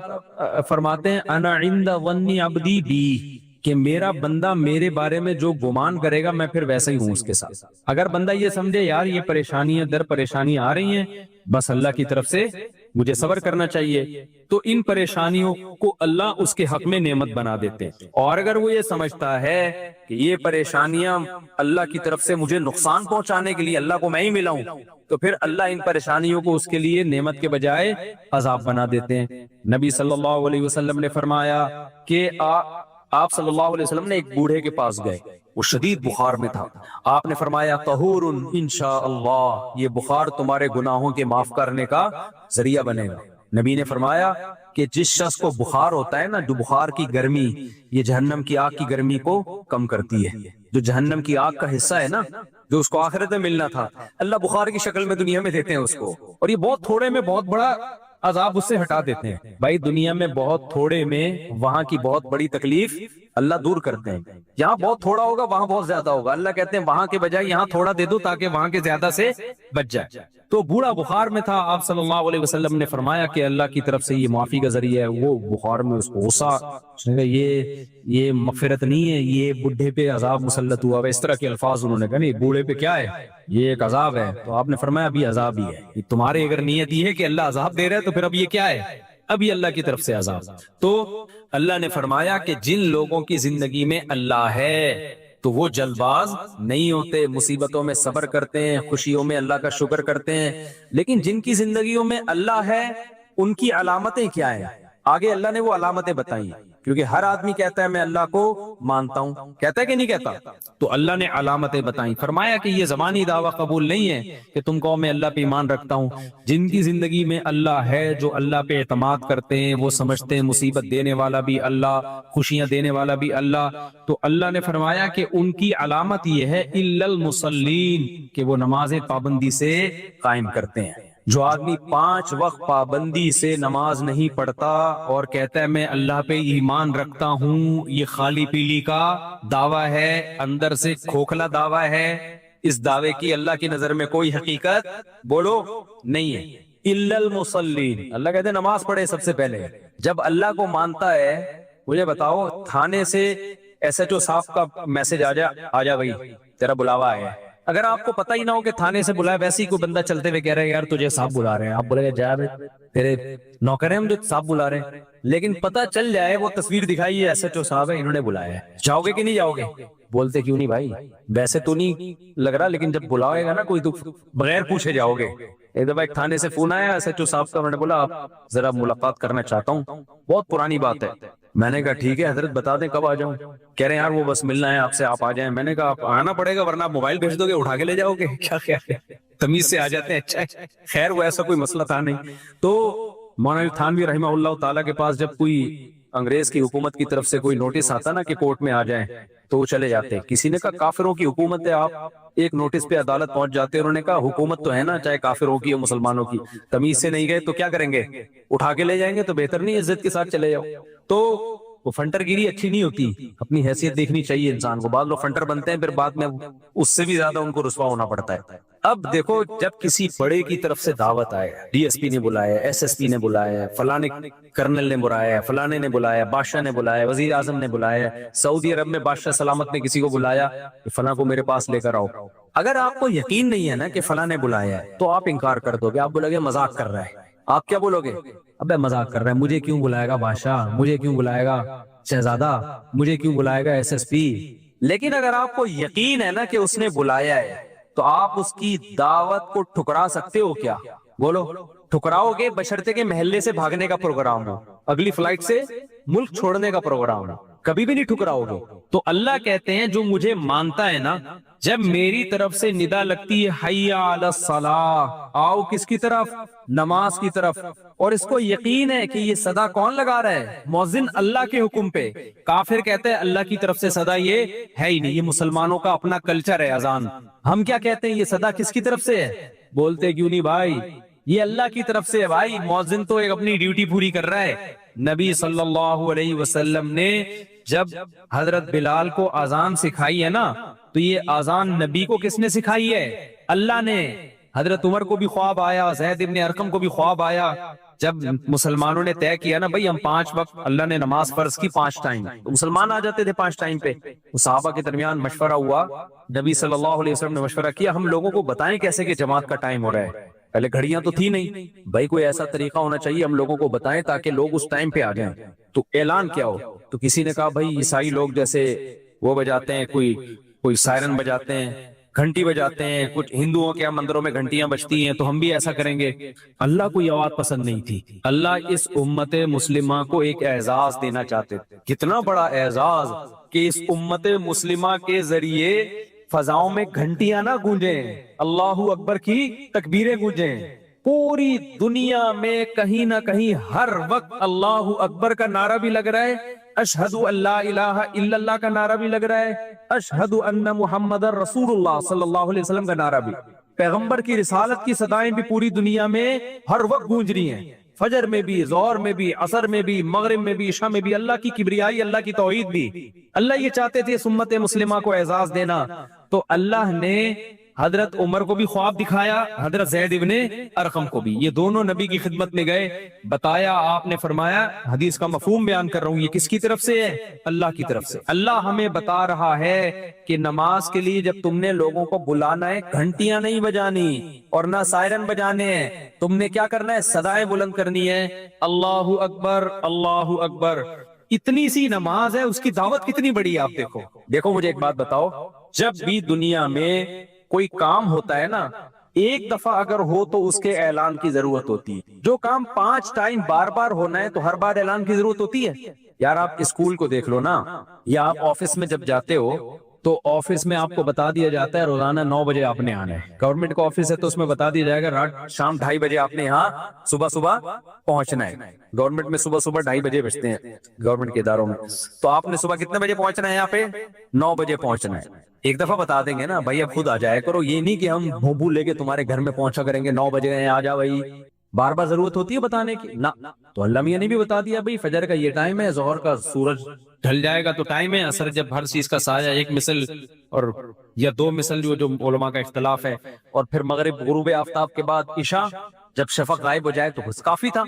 فرماتے ہیں انا عند ظن عبدی بی، کہ میرا بندہ میرے بارے میں جو گمان کرے گا میں پھر ویسا ہی ہوں اس کے ساتھ۔ اگر بندہ یہ سمجھے یار یہ پریشانیاں در پریشانیاں آ رہی ہیں، بس اللہ کی طرف سے مجھے صبر کرنا چاہیے، تو ان پریشانیوں کو اللہ اس کے حق میں نعمت بنا دیتے ہیں۔ اور اگر وہ یہ سمجھتا ہے کہ یہ پریشانیاں اللہ کی طرف سے مجھے نقصان پہنچانے کے لیے اللہ کو میں ہی ملاؤں، تو پھر اللہ ان پریشانیوں کو اس کے لیے نعمت کے بجائے عذاب بنا دیتے ہیں۔ نبی صلی اللہ علیہ وسلم نے فرمایا کہ آپ صلی اللہ علیہ وسلم نے ایک بوڑھے کے پاس گئے، وہ شدید بخار میں تھا، آپ نے فرمایا طہور انشاءاللہ، یہ بخار تمہارے گناہوں کے معاف کرنے کا ذریعہ بنے گا۔ نبی نے فرمایا کہ جس شخص کو بخار ہوتا ہے نا، جو بخار کی گرمی یہ جہنم کی آگ کی گرمی کو کم کرتی ہے، جو جہنم کی آگ کا حصہ ہے نا جو اس کو آخرت میں ملنا تھا، اللہ بخار کی شکل میں دنیا میں دیتے ہیں اس کو، اور یہ بہت تھوڑے میں بہت بڑا عذاب اس سے ہٹا دیتے ہیں۔ بھائی دنیا میں بہت تھوڑے میں وہاں کی بہت بڑی تکلیف اللہ دور کرتے ہیں۔ یہاں بہت تھوڑا ہوگا وہاں بہت زیادہ ہوگا، اللہ کہتے ہیں وہاں کے بجائے یہاں تھوڑا دے دو تاکہ وہاں کے زیادہ سے بچ جائے۔ تو بوڑھا بخار میں تھا، آپ صلی اللہ علیہ وسلم نے فرمایا کہ اللہ کی طرف سے یہ معافی کا ذریعہ ہے۔ وہ بخار میں اس کو غصہ، یہ مغفرت نہیں ہے، یہ بڈھے پہ عذاب مسلط ہوا ہے، اس طرح کے الفاظ انہوں نے کہا، نہیں بوڑھے پہ کیا ہے، یہ ایک عذاب ہے۔ تو آپ نے فرمایا ابھی عذاب ہی ہے، تمہارے اگر نیت یہ ہے کہ اللہ عذاب دے رہا ہے تو پھر اب یہ کیا ہے، ابھی اللہ کی طرف سے عذاب۔ تو اللہ نے فرمایا کہ جن لوگوں کی زندگی میں اللہ ہے تو وہ جلد باز نہیں ہوتے، مصیبتوں میں صبر کرتے ہیں، خوشیوں میں اللہ کا شکر کرتے ہیں۔ لیکن جن کی زندگیوں میں اللہ ہے ان کی علامتیں کیا ہیں؟ آگے اللہ نے وہ علامتیں بتائی، کیونکہ ہر آدمی کہتا ہے میں اللہ کو مانتا ہوں، کہتا ہے کہ نہیں کہتا؟ تو اللہ نے علامتیں بتائیں، فرمایا کہ یہ زبانی دعویٰ قبول نہیں ہے کہ تم کہو میں اللہ پہ ایمان رکھتا ہوں۔ جن کی زندگی میں اللہ ہے، جو اللہ پہ اعتماد کرتے ہیں، وہ سمجھتے ہیں مصیبت دینے والا بھی اللہ، خوشیاں دینے والا بھی اللہ، تو اللہ نے فرمایا کہ ان کی علامت یہ ہے الا المصلین، کہ وہ نماز پابندی سے قائم کرتے ہیں۔ جو آدمی 5 وقت پابندی سے نماز نہیں پڑھتا اور کہتا ہے میں اللہ پہ ایمان رکھتا ہوں، یہ خالی پیلی کا دعویٰ ہے، اندر سے کھوکھلا دعویٰ ہے، اس دعوے کی اللہ کی نظر میں کوئی حقیقت بولو نہیں ہے۔ الا المصلین، اللہ کہتے ہیں نماز پڑھے سب سے پہلے۔ جب اللہ کو مانتا ہے، مجھے بتاؤ تھانے سے ایس ایچ او صاحب کا میسج آ جا بھائی تیرا بلاوا آیا ہے، اگر آپ کو پتہ ہی نہ ہو کہ تھانے سے بلایا، ویسے ہی کوئی بندہ چلتے ہوئے کہہ رہا ہے یار تجھے صاحب بلا رہے ہیں، آپ بولے گا جا تیرے نوکر ہیں ہم جو صاحب بلا رہے ہیں، لیکن پتہ چل جائے وہ تصویر دکھائی ہے ایس ایچ او صاحب ہے انہوں نے بلایا ہے، جاؤ گے کہ نہیں جاؤ گے؟ بولتے کیوں نہیں بھائی، ویسے تو نہیں لگ رہا لیکن جب بلاوے گا نا کوئی تو بغیر پوچھے جاؤ گے۔ ایک دفعہ ایک تھانے سے فون آیا ایس ایچ او صاحب کا، انہوں نے بولا آپ ذرا ملاقات کرنا چاہتا ہوں، بہت پرانی بات ہے۔ میں نے کہا ٹھیک ہے حضرت بتا دیں کب آ جاؤں؟ کہہ رہے ہیں یار وہ بس ملنا ہے آپ سے، آپ آ جائیں۔ میں نے کہا آپ آنا پڑے گا ورنہ آپ موبائل بھیج دو گے اٹھا کے لے جاؤ گے، کیا خیال ہے؟ تمیز سے آ جاتے ہیں، اچھا ہے۔ خیر وہ ایسا کوئی مسئلہ تھا نہیں۔ تو مولانا تھانوی رحمہ اللہ تعالیٰ کے پاس جب کوئی انگریز کی حکومت کی طرف سے کوئی نوٹس آتا نا کہ کورٹ میں آ جائیں تو وہ چلے جاتے۔ کسی نے کہا کافروں کی حکومت ہے، آپ ایک نوٹس پہ عدالت پہنچ جاتے، انہوں نے کہا حکومت تو ہے نا چاہے کافروں کی ہو مسلمانوں کی، تمیز سے نہیں گئے تو کیا کریں گے؟ اٹھا کے لے جائیں گے، تو بہتر نہیں عزت کے ساتھ چلے جاؤ۔ تو وہ فنٹر گیری اچھی نہیں ہوتی. اپنی حیثیت دیکھنی چاہیے انسان کو. بعض لوگ فنٹر بنتے ہیں پھر بعد میں اس سے بھی زیادہ ان کو رسوا ہونا پڑتا ہے. اب دیکھو جب کسی بڑے کی طرف سے دعوت آئے, ڈی ایس پی نے بلایا, ایس ایس پی نے بلایا, فلانے کرنل نے بلایا, فلانے نے بلایا, بادشاہ نے بلایا, وزیر اعظم نے بلایا, سعودی عرب میں بادشاہ سلامت نے کسی کو بلایا کہ فلاں کو میرے پاس لے کر آؤ. اگر آپ کو یقین نہیں ہے نا کہ فلاں نے بلایا ہے تو آپ انکار کر دو گے. آپ بولو گے مذاق کر رہا ہے. آپ کیا بولو گے؟ ابے مذاق کر رہا ہے, مجھے کیوں بلائے گا بادشاہ, مجھے کیوں بلائے گا شہزادہ, مجھے کیوں بلائے گا ایس ایس پی. لیکن اگر آپ کو یقین ہے نا کہ اس نے بلایا ہے تو آپ اس کی دعوت کو ٹھکرا سکتے ہو کیا؟ بولو. ٹھکراؤ گے بشرطے کے محلے سے بھاگنے کا پروگرام ہو, اگلی فلائٹ سے ملک چھوڑنے کا پروگرام ہو, کبھی بھی نہیں ٹھکراؤ گے. تو اللہ کہتے ہیں جو مجھے مانتا ہے نا, جب میری طرف سے ندا لگتی ہے حی علی الصلاۃ, آؤ کس کی طرف؟ نماز کی طرف, اور اس کو یقین ہے کہ یہ صدا کون لگا رہا ہے؟ مؤذن اللہ کے حکم پہ. کافر کہتے ہیں اللہ کی طرف سے صدا یہ ہے ہی نہیں, یہ مسلمانوں کا اپنا کلچر ہے اذان. ہم کیا کہتے ہیں یہ صدا کس کی طرف سے ہے؟ بولتے کیوں نہیں بھائی, یہ اللہ کی طرف سے ہے بھائی. مؤذن تو ایک اپنی ڈیوٹی پوری کر رہا ہے. نبی صلی اللہ علیہ وسلم نے جب حضرت بلال کو اذان سکھائی ہے نا, تو یہ اذان نبی کو کس نے سکھائی ہے؟ اللہ نے. حضرت عمر کو بھی خواب آیا, زید ابن ارقم کو بھی خواب آیا. جب مسلمانوں نے طے کیا نا بھائی ہم 5 وقت اللہ نے نماز فرض کی 5 ٹائم, تو مسلمان آ جاتے تھے 5 ٹائم پہ. صحابہ کے درمیان مشورہ ہوا, نبی صلی اللہ علیہ وسلم نے مشورہ کیا ہم لوگوں کو بتائیں کیسے کہ جماعت کا ٹائم ہو رہا ہے. پہلے گھڑیاں تو تھی نہیں بھائی, کوئی ایسا طریقہ ہونا چاہیے ہم لوگوں کو بتائیں تاکہ لوگ اس ٹائم پہ آ جائیں. تو اعلان کیا ہو؟ تو کسی نے کہا بھائی عیسائی لوگ جیسے وہ بجاتے ہیں, کوئی سائرن بجاتے ہیں, گھنٹی بجاتے ہیں, کچھ ہندوؤں کے مندروں میں گھنٹیاں بجتی ہیں, تو ہم بھی ایسا کریں گے. اللہ کو یہ آواز پسند نہیں تھی. اللہ اس امت مسلمہ کو ایک اعزاز دینا چاہتے تھے. کتنا بڑا اعزاز کہ اس امت مسلمہ کے ذریعے فضاؤں میں گھنٹیاں نہ گونجیں, اللہ اکبر کی تکبیریں گونجیں. پوری دنیا میں کہیں نہ کہیں ہر وقت اللہ اکبر کا نعرہ بھی لگ رہا ہے, اشہد ان لا الہ الا اللہ کا نعرہ بھی لگ رہا ہے, اشہد ان محمد رسول اللہ صلی اللہ علیہ وسلم کا نعرہ بھی. پیغمبر کی رسالت کی صدائیں بھی پوری دنیا میں ہر وقت گونج رہی ہیں, فجر میں بھی, ظہر میں بھی, عصر میں بھی, مغرب میں بھی, عشاء میں بھی. اللہ کی کبریائی, اللہ کی توحید بھی. اللہ یہ چاہتے تھے اس امت مسلمہ کو اعزاز دینا, تو اللہ نے حضرت عمر کو بھی خواب دکھایا, حضرت زید ابن ارقم کو بھی. یہ دونوں نبی کی خدمت میں گئے, بتایا, آپ نے فرمایا, حدیث کا مفہوم بیان کر رہا ہوں, یہ کس کی طرف سے ہے؟ اللہ کی طرف سے. اللہ ہمیں بتا رہا ہے کہ نماز کے لیے جب تم نے لوگوں کو بلانا ہے, گھنٹیاں نہیں بجانی اور نہ سائرن بجانے ہیں, تم نے کیا کرنا ہے؟ صدائیں بلند کرنی ہے, اللہ اکبر اللہ اکبر. اتنی سی نماز ہے, اس کی دعوت کتنی بڑی ہے. آپ دیکھو مجھے ایک بات بتاؤ, جب بھی دنیا میں کوئی کام ہوتا ہے نا, ایک دفعہ اگر ہو تو اس کے اعلان کی ضرورت ہوتی ہے. جو کام 5 ٹائم بار بار ہونا ہے تو ہر بار اعلان کی ضرورت ہوتی ہے. یار آپ اسکول کو دیکھ لو نا, یا آپ آفس میں جب جاتے ہو تو آفس میں آپ کو بتا دیا جاتا ہے روزانہ 9 بجے آپ نے آنا ہے. گورنمنٹ کا آفس ہے تو اس میں بتا دیا جائے گا رات شام 2:30 بجے آپ نے یہاں صبح پہنچنا ہے. گورنمنٹ میں صبح 2:30 بجے بجتے ہیں گورنمنٹ کے اداروں میں, تو آپ نے صبح کتنے بجے پہنچنا ہے؟ یہاں پہ 9 بجے پہنچنا ہے. ایک دفعہ بتا دیں گے نا بھائی, اب خود آ جایا کرو, یہ نہیں کہ ہم بھوبو لے کے تمہارے گھر میں پہنچا کریں گے 9 بجے آ جا بھائی. بار بار ضرورت ہوتی ہے بتانے کی نا. تو اللہ میاں نے بھی بتا دیا بھائی فجر کا یہ ٹائم ہے, ظہر کا سورج ڈھل جائے گا تو ٹائم ہے, عصر جب ہر چیز کا سایہ 1 مثل اور یا 2 مثل جو علماء کا اختلاف ہے, اور پھر مغرب غروب آفتاب کے بعد عشاء جب شفق غائب ہو جائے تو بس کافی تھا.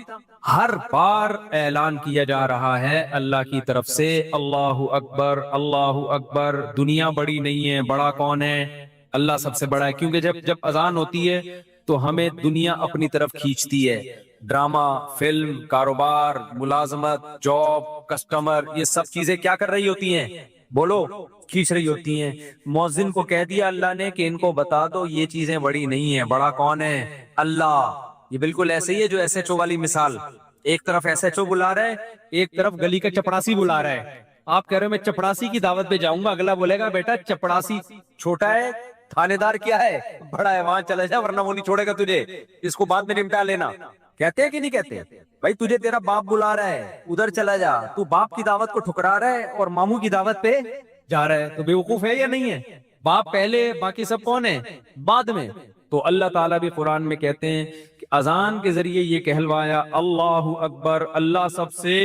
ہر بار اعلان کیا جا رہا ہے اللہ کی طرف سے, اللہ اکبر اللہ اکبر. دنیا بڑی نہیں ہے, بڑا کون ہے؟ اللہ سب سے بڑا ہے. کیونکہ جب اذان ہوتی ہے تو ہمیں دنیا اپنی طرف کھینچتی ہے. ڈرامہ, فلم, کاروبار, ملازمت, جاب, کسٹمر, یہ سب چیزیں کیا کر رہی ہوتی ہیں؟ بولو, کھینچ رہی ہوتی ہیں. مؤذن کو کہہ دیا اللہ نے کہ ان کو بتا دو یہ چیزیں بڑی نہیں ہیں, بڑا کون ہے؟ اللہ. یہ بالکل ایسے ہی ہے جو ایس ایچ او والی مثال, ایک طرف ایس ایچ او بلا رہا ہے, ایک طرف گلی کا چپڑاسی بلا رہا ہے. آپ کہہ رہے ہو میں چپڑاسی کی دعوت پہ جاؤں گا, اگلا بولے گا بیٹا چپڑاسی چھوٹا ہے, تھانے دار کیا ہے, بڑا ہے, وہاں چلا جا ورنہ وہ نہیں چھوڑے گا تجھے, اس کو بعد میں نمٹا لینا. کہتے ہیں کہ نہیں کہتے؟ بھائی تجھے تیرا باپ بلا رہا ہے, ادھر چلا جا. تو باپ کی دعوت کو ٹھکرا رہا ہے اور ماموں کی دعوت پہ جا رہا ہے, تو بیوقوف ہے یا نہیں ہے؟ باپ پہلے, باقی سب کون ہے؟ بعد میں. تو اللہ تعالیٰ بھی قرآن میں کہتے ہیں کہ اذان کے ذریعے یہ کہلوایا اللہ اکبر, اللہ سب سے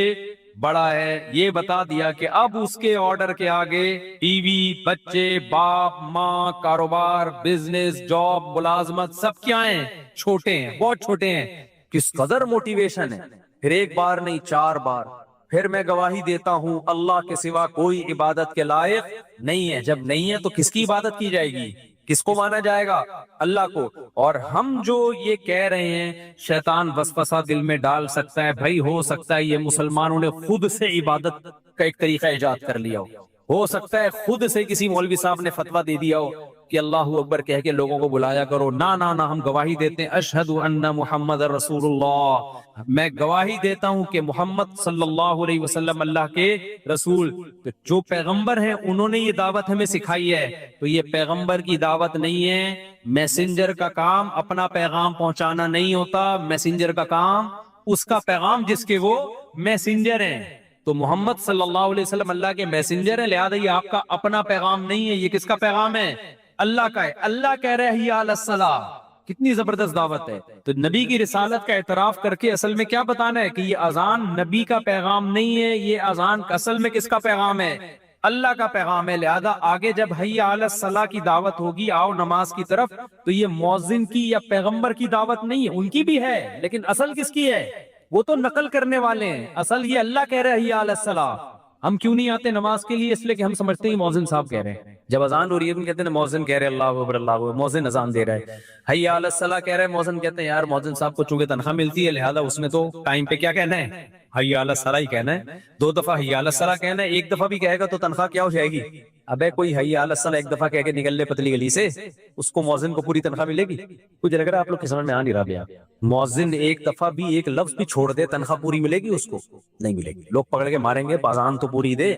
بڑا ہے، یہ بتا دیا کہ اب اس کے آرڈر کے آگے بیوی، بچے، باپ، ماں، کاروبار، بزنس، جاب، ملازمت سب کیا ہیں؟ چھوٹے ہیں، بہت چھوٹے ہیں۔ کس قدر موٹیویشن ہے، پھر ایک بار نہیں 4 بار، پھر میں گواہی دیتا ہوں اللہ کے سوا کوئی عبادت کے لائق نہیں ہے۔ جب نہیں ہے تو کس کی عبادت کی جائے گی؟ کس کو مانا جائے گا؟ اللہ کو۔ اور ہم جو یہ کہہ رہے ہیں، شیطان وسوسہ دل میں ڈال سکتا ہے، بھائی ہو سکتا ہے یہ مسلمانوں نے خود سے عبادت کا ایک طریقہ ایجاد کر لیا ہو سکتا ہے خود سے کسی مولوی صاحب نے فتویٰ دے دیا ہو کہ اللہ اکبر کہہ کے لوگوں کو بلایا کرو۔ نہ نہ نہ، ہم گواہی دیتے ہیں اشہد ان محمد رسول اللہ، میں گواہی دیتا ہوں کہ محمد صلی اللہ علیہ وسلم اللہ کے رسول۔ تو جو پیغمبر ہیں انہوں نے یہ دعوت ہمیں سکھائی ہے، تو یہ پیغمبر کی دعوت نہیں ہے۔ میسنجر کا کام اپنا پیغام پہنچانا نہیں ہوتا، میسنجر کا کام اس کا پیغام جس کے وہ میسنجر ہیں۔ تو محمد صلی اللہ علیہ وسلم اللہ کے میسنجر ہیں، لہذا یہ آپ کا اپنا پیغام نہیں ہے، یہ کس کا پیغام ہے؟ اللہ کا ہے۔ اللہ کہہ رہے ہیں حی علی الصلاۃ، کتنی زبردست دعوت ہے۔ تو نبی کی رسالت کا اعتراف کر کے اصل میں کیا بتانا ہے کہ یہ اذان نبی کا پیغام نہیں ہے، یہ اذان اصل میں کس کا پیغام ہے؟ اللہ کا پیغام ہے۔ لہذا آگے جب حی علی الصلاۃ کی دعوت ہوگی، آؤ نماز کی طرف، تو یہ مؤذن کی یا پیغمبر کی دعوت نہیں ہے، ان کی بھی ہے لیکن اصل کس کی ہے؟ وہ تو نقل کرنے والے ہیں، اصل یہ اللہ کہہ رہے ہیں حی علی الصلاۃ۔ ہم کیوں نہیں آتے نماز کے لیے؟ اس لیے کہ ہم سمجھتے ہیں مؤذن صاحب کہہ رہے ہیں۔ جب اذان ہو رہی ہے تو کہتے ہیں مؤذن کہہ رہے ہیں اللہ اکبر اللہ اکبر، مؤذن اذان دے رہا ہے۔ حی علی الصلاۃ کہہ رہے ہیں، مؤذن کہتے ہیں یار مؤذن صاحب کو چونکہ تنخواہ ملتی ہے لہذا اس میں تو ٹائم پہ کیا کہنا ہے؟ حی علی الصلاۃ ہی کہنا ہے۔ 2 دفعہ حی علی الصلاۃ کہنا ہے، 1 دفعہ بھی کہے گا تو تنخواہ کیا ہو جائے گی؟ ابے کوئی حی علی الصلاۃ 1 دفعہ کہہ کے نکل لے پتلی گلی سے، اس کو مؤذن کو پوری تنخواہ ملے گی؟ کچھ لگ رہا ہے آپ لوگ کی سمجھ میں آ نہیں رہا بھیا۔ مؤذن 1 دفعہ بھی 1 لفظ بھی چھوڑ دے، تنخواہ پوری ملے گی اس کو؟ نہیں ملے گی، لوگ پکڑ کے ماریں گے، اذان تو پوری دے۔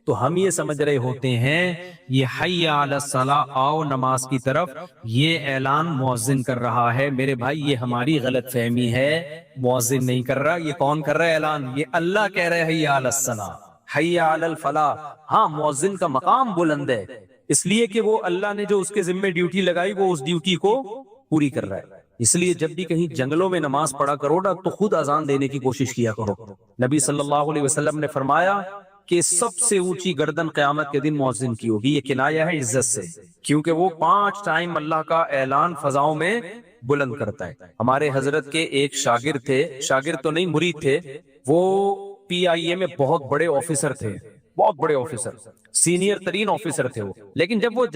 تو ہم یہ سمجھ رہے ہوتے ہیں یہ حی علی الصلاۃ، آؤ نماز کی طرف، یہ اعلان مؤذن کر رہا ہے۔ میرے بھائی یہ ہماری غلط فہمی ہے، مؤذن نہیں کر رہا، یہ کون کر رہا ہے اعلان؟ یہ اللہ کہہ رہے ہیں حی علی الصلاۃ، حی علی الفلاح۔ ہاں مؤذن کا مقام بلند ہے، اس لیے کہ وہ اللہ نے جو اس کے ذمہ ڈیوٹی لگائی وہ اس ڈیوٹی کو پوری کر رہا ہے۔ اس لیے جب بھی کہیں جنگلوں میں نماز پڑھا کرو نا تو خود اذان دینے کی کوشش کیا کرو۔ نبی صلی اللہ علیہ وسلم نے فرمایا کہ سب سے اونچی گردن قیامت کے دن مؤذن کی ہوگی۔ یہ کنایہ ہے عزت سے، کیونکہ وہ 5 ٹائم اللہ کا اعلان فضاؤں میں بلند کرتا ہے۔ ہمارے حضرت کے ایک شاگرد تھے، شاگرد تو نہیں مرید تھے، وہ پی آئی اے میں بہت بڑے آفیسر تھے، بہت بڑے آفیسر، سینئر ترین آفیسر تھے وہ۔ لیکن جب وہ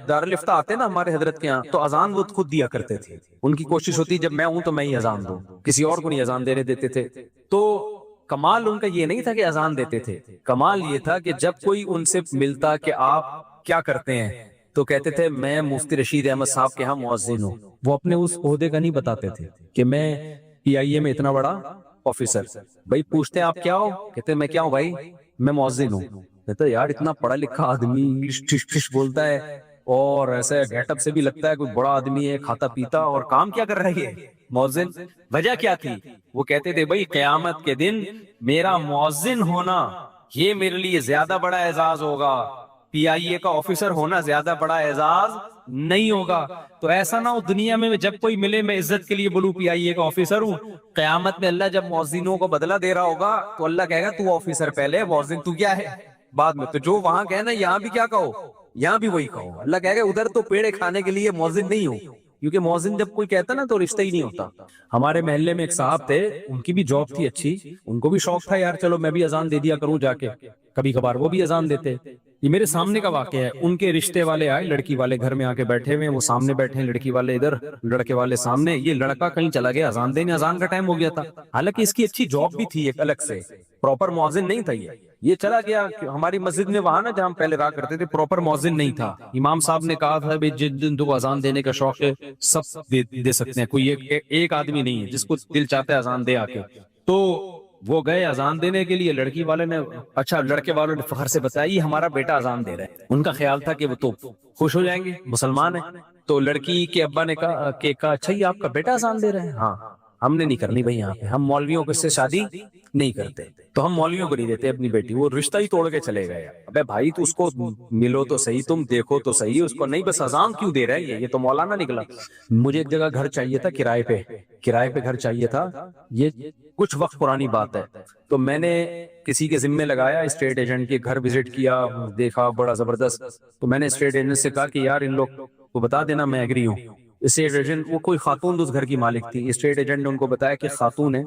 دارالفتہ آتے نا ہمارے حضرت کے ہاں تو اذان وہ خود دیا کرتے تھے۔ ان کی کوشش ہوتی جب میں ہوں تو میں ہی اذان دوں، کسی اور کو نہیں اذان دینے دیتے تھے۔ تو کمال ان کا یہ نہیں تھا کہ اذان دیتے تھے، کمال یہ تھا کہ جب کوئی ان سے ملتا کہ آپ کیا کرتے ہیں تو کہتے تھے میں مفتی رشید احمد صاحب کے ہاں مؤذن ہوں۔ وہ اپنے اس عہدے کا نہیں بتاتے تھے کہ میں پی آئی اے میں اتنا بڑا آفیسر۔ بھائی پوچھتے ہیں آپ کیا ہو؟ کہتے ہیں میں کیا ہوں بھائی؟ میں مؤذن ہوں۔ کہتے ہیں یار اتنا پڑھا لکھا آدمی انگلش ٹھش ٹھش بولتا ہے اور ایسے گیٹ اپ سے بھی لگتا ہے کوئی بڑا آدمی ہے، کھاتا پیتا، اور کام کیا کر رہا ہے مؤذن؟ وجہ کیا تھی؟ وہ کہتے تھے بھائی قیامت کے دن میرا مؤذن ہونا یہ میرے لیے زیادہ بڑا اعزاز ہوگا، پی آئی اے کا آفیسر ہونا زیادہ بڑا اعزاز نہیں ہوگا۔ تو ایسا نہ ہو دنیا میں جب کوئی ملے میں عزت کے لیے بولوں پی آئی اے کا آفیسر ہوں، قیامت میں اللہ جب مؤذنوں کو بدلہ دے رہا ہوگا تو اللہ کہے گا تو آفیسر پہلے، مؤذن تو کیا ہے بعد میں۔ تو جو وہاں کہنا یہاں بھی کیا کہو، یہاں بھی وہی کہو۔ اللہ کہے گا ادھر تو پیڑے کھانے کے لیے مؤذن نہیں ہو، کیونکہ مؤذن جب کوئی کہتا نا تو رشتہ ہی نہیں ہوتا۔ ہمارے محلے میں ایک صاحب تھے، ان کی بھی جاب تھی اچھی، ان کو بھی شوق تھا یار چلو میں بھی اذان دے دیا کروں جا کے، کبھی کبھار وہ بھی اذان دیتے۔ یہ میرے سامنے کا واقعہ ہے، ان کے رشتے والے آئے، لڑکی والے گھر میں آ کے بیٹھے ہوئے، وہ سامنے بیٹھے ہیں، لڑکی والے ادھر، لڑکے والے سامنے۔ یہ لڑکا کہیں چلا گیا اذان دینے، اذان کا ٹائم ہو گیا تھا، حالانکہ اس کی اچھی جاب بھی تھی ایک الگ سے، پراپر مؤذن نہیں تھا یہ چلا گیا ہماری مسجد میں، وہاں نا جہاں ہم پہلے رہا کرتے تھے پراپر مؤذن نہیں تھا۔ امام صاحب نے کہا تھا جس دن تو اذان دینے کا شوق ہے سب دے سکتے ہیں، کوئی ایک آدمی نہیں ہے جس کو دل چاہتا ہے اذان دے آ کے۔ تو وہ گئے اذان دینے کے لیے، لڑکی والے نے اچھا لڑکے والوں نے فخر سے بتایا یہ ہمارا بیٹا اذان دے رہا ہے۔ ان کا خیال تھا کہ وہ تو خوش ہو جائیں گے، مسلمان ہیں۔ تو لڑکی کے ابا نے کہا اچھا یہ آپ کا بیٹا اذان دے رہے ہیں؟ ہاں۔ ہم نے نہیں کرنی بھائی یہاں پہ، ہم مولویوں کو سے شادی نہیں کرتے، تو ہم مولویوں کو نہیں دیتے اپنی بیٹی، وہ رشتہ ہی توڑ کے چلے گئے۔ ابے بھائی تو اس کو ملو تو صحیح، تم دیکھو تو صحیح، اس کو نہیں بس اذان کیوں دے رہا ہے یہ تو مولانا نکلا۔ مجھے ایک جگہ گھر چاہیے تھا کرائے پہ گھر چاہیے تھا، یہ کچھ وقت پرانی بات ہے، تو میں نے کسی کے ذمے لگایا، اسٹیٹ ایجنٹ کے گھر وزٹ کیا، دیکھا بڑا زبردست، تو میں نے اسٹیٹ ایجنٹ سے کہا کہ یار ان لوگ کو بتا دینا میں ایگری ہوں۔ اسٹیٹ ایجنٹ، وہ کوئی خاتون اس گھر کی مالک تھی، اسٹیٹ ایجنٹ نے ان کو بتایا کہ خاتون ہے،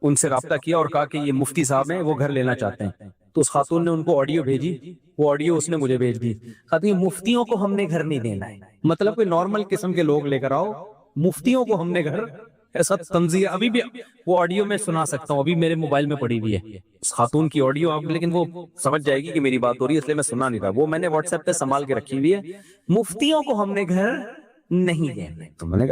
ان سے رابطہ کیا اور کہا کہ یہ مفتی صاحب ہیں، وہ گھر لینا چاہتے ہیں، تو اس خاتون نے ان کو آڈیو بھیجی، وہ آڈیو اس نے مجھے بھیج دی، کہتی ہے مفتیوں کو ہم نے گھر نہیں دینا ہے، مطلب کوئی نارمل قسم کے لوگ لے کر آؤ، مفتیوں کو ہم نے گھر، ایسا تنزیہ۔ ابھی بھی وہ آڈیو میں سنا سکتا ہوں، ابھی میرے موبائل میں پڑی ہوئی ہے اس خاتون کی آڈیو، آپ لیکن وہ سمجھ جائے گی کہ میری بات ہو رہی ہے، اس لیے میں سنا نہیں رہا، وہ میں نے واٹس ایپ پہ سنبھال کے رکھی ہوئی ہے، مفتیوں کو ہم نے گھر نہیں دینا۔ تو میں نے کہا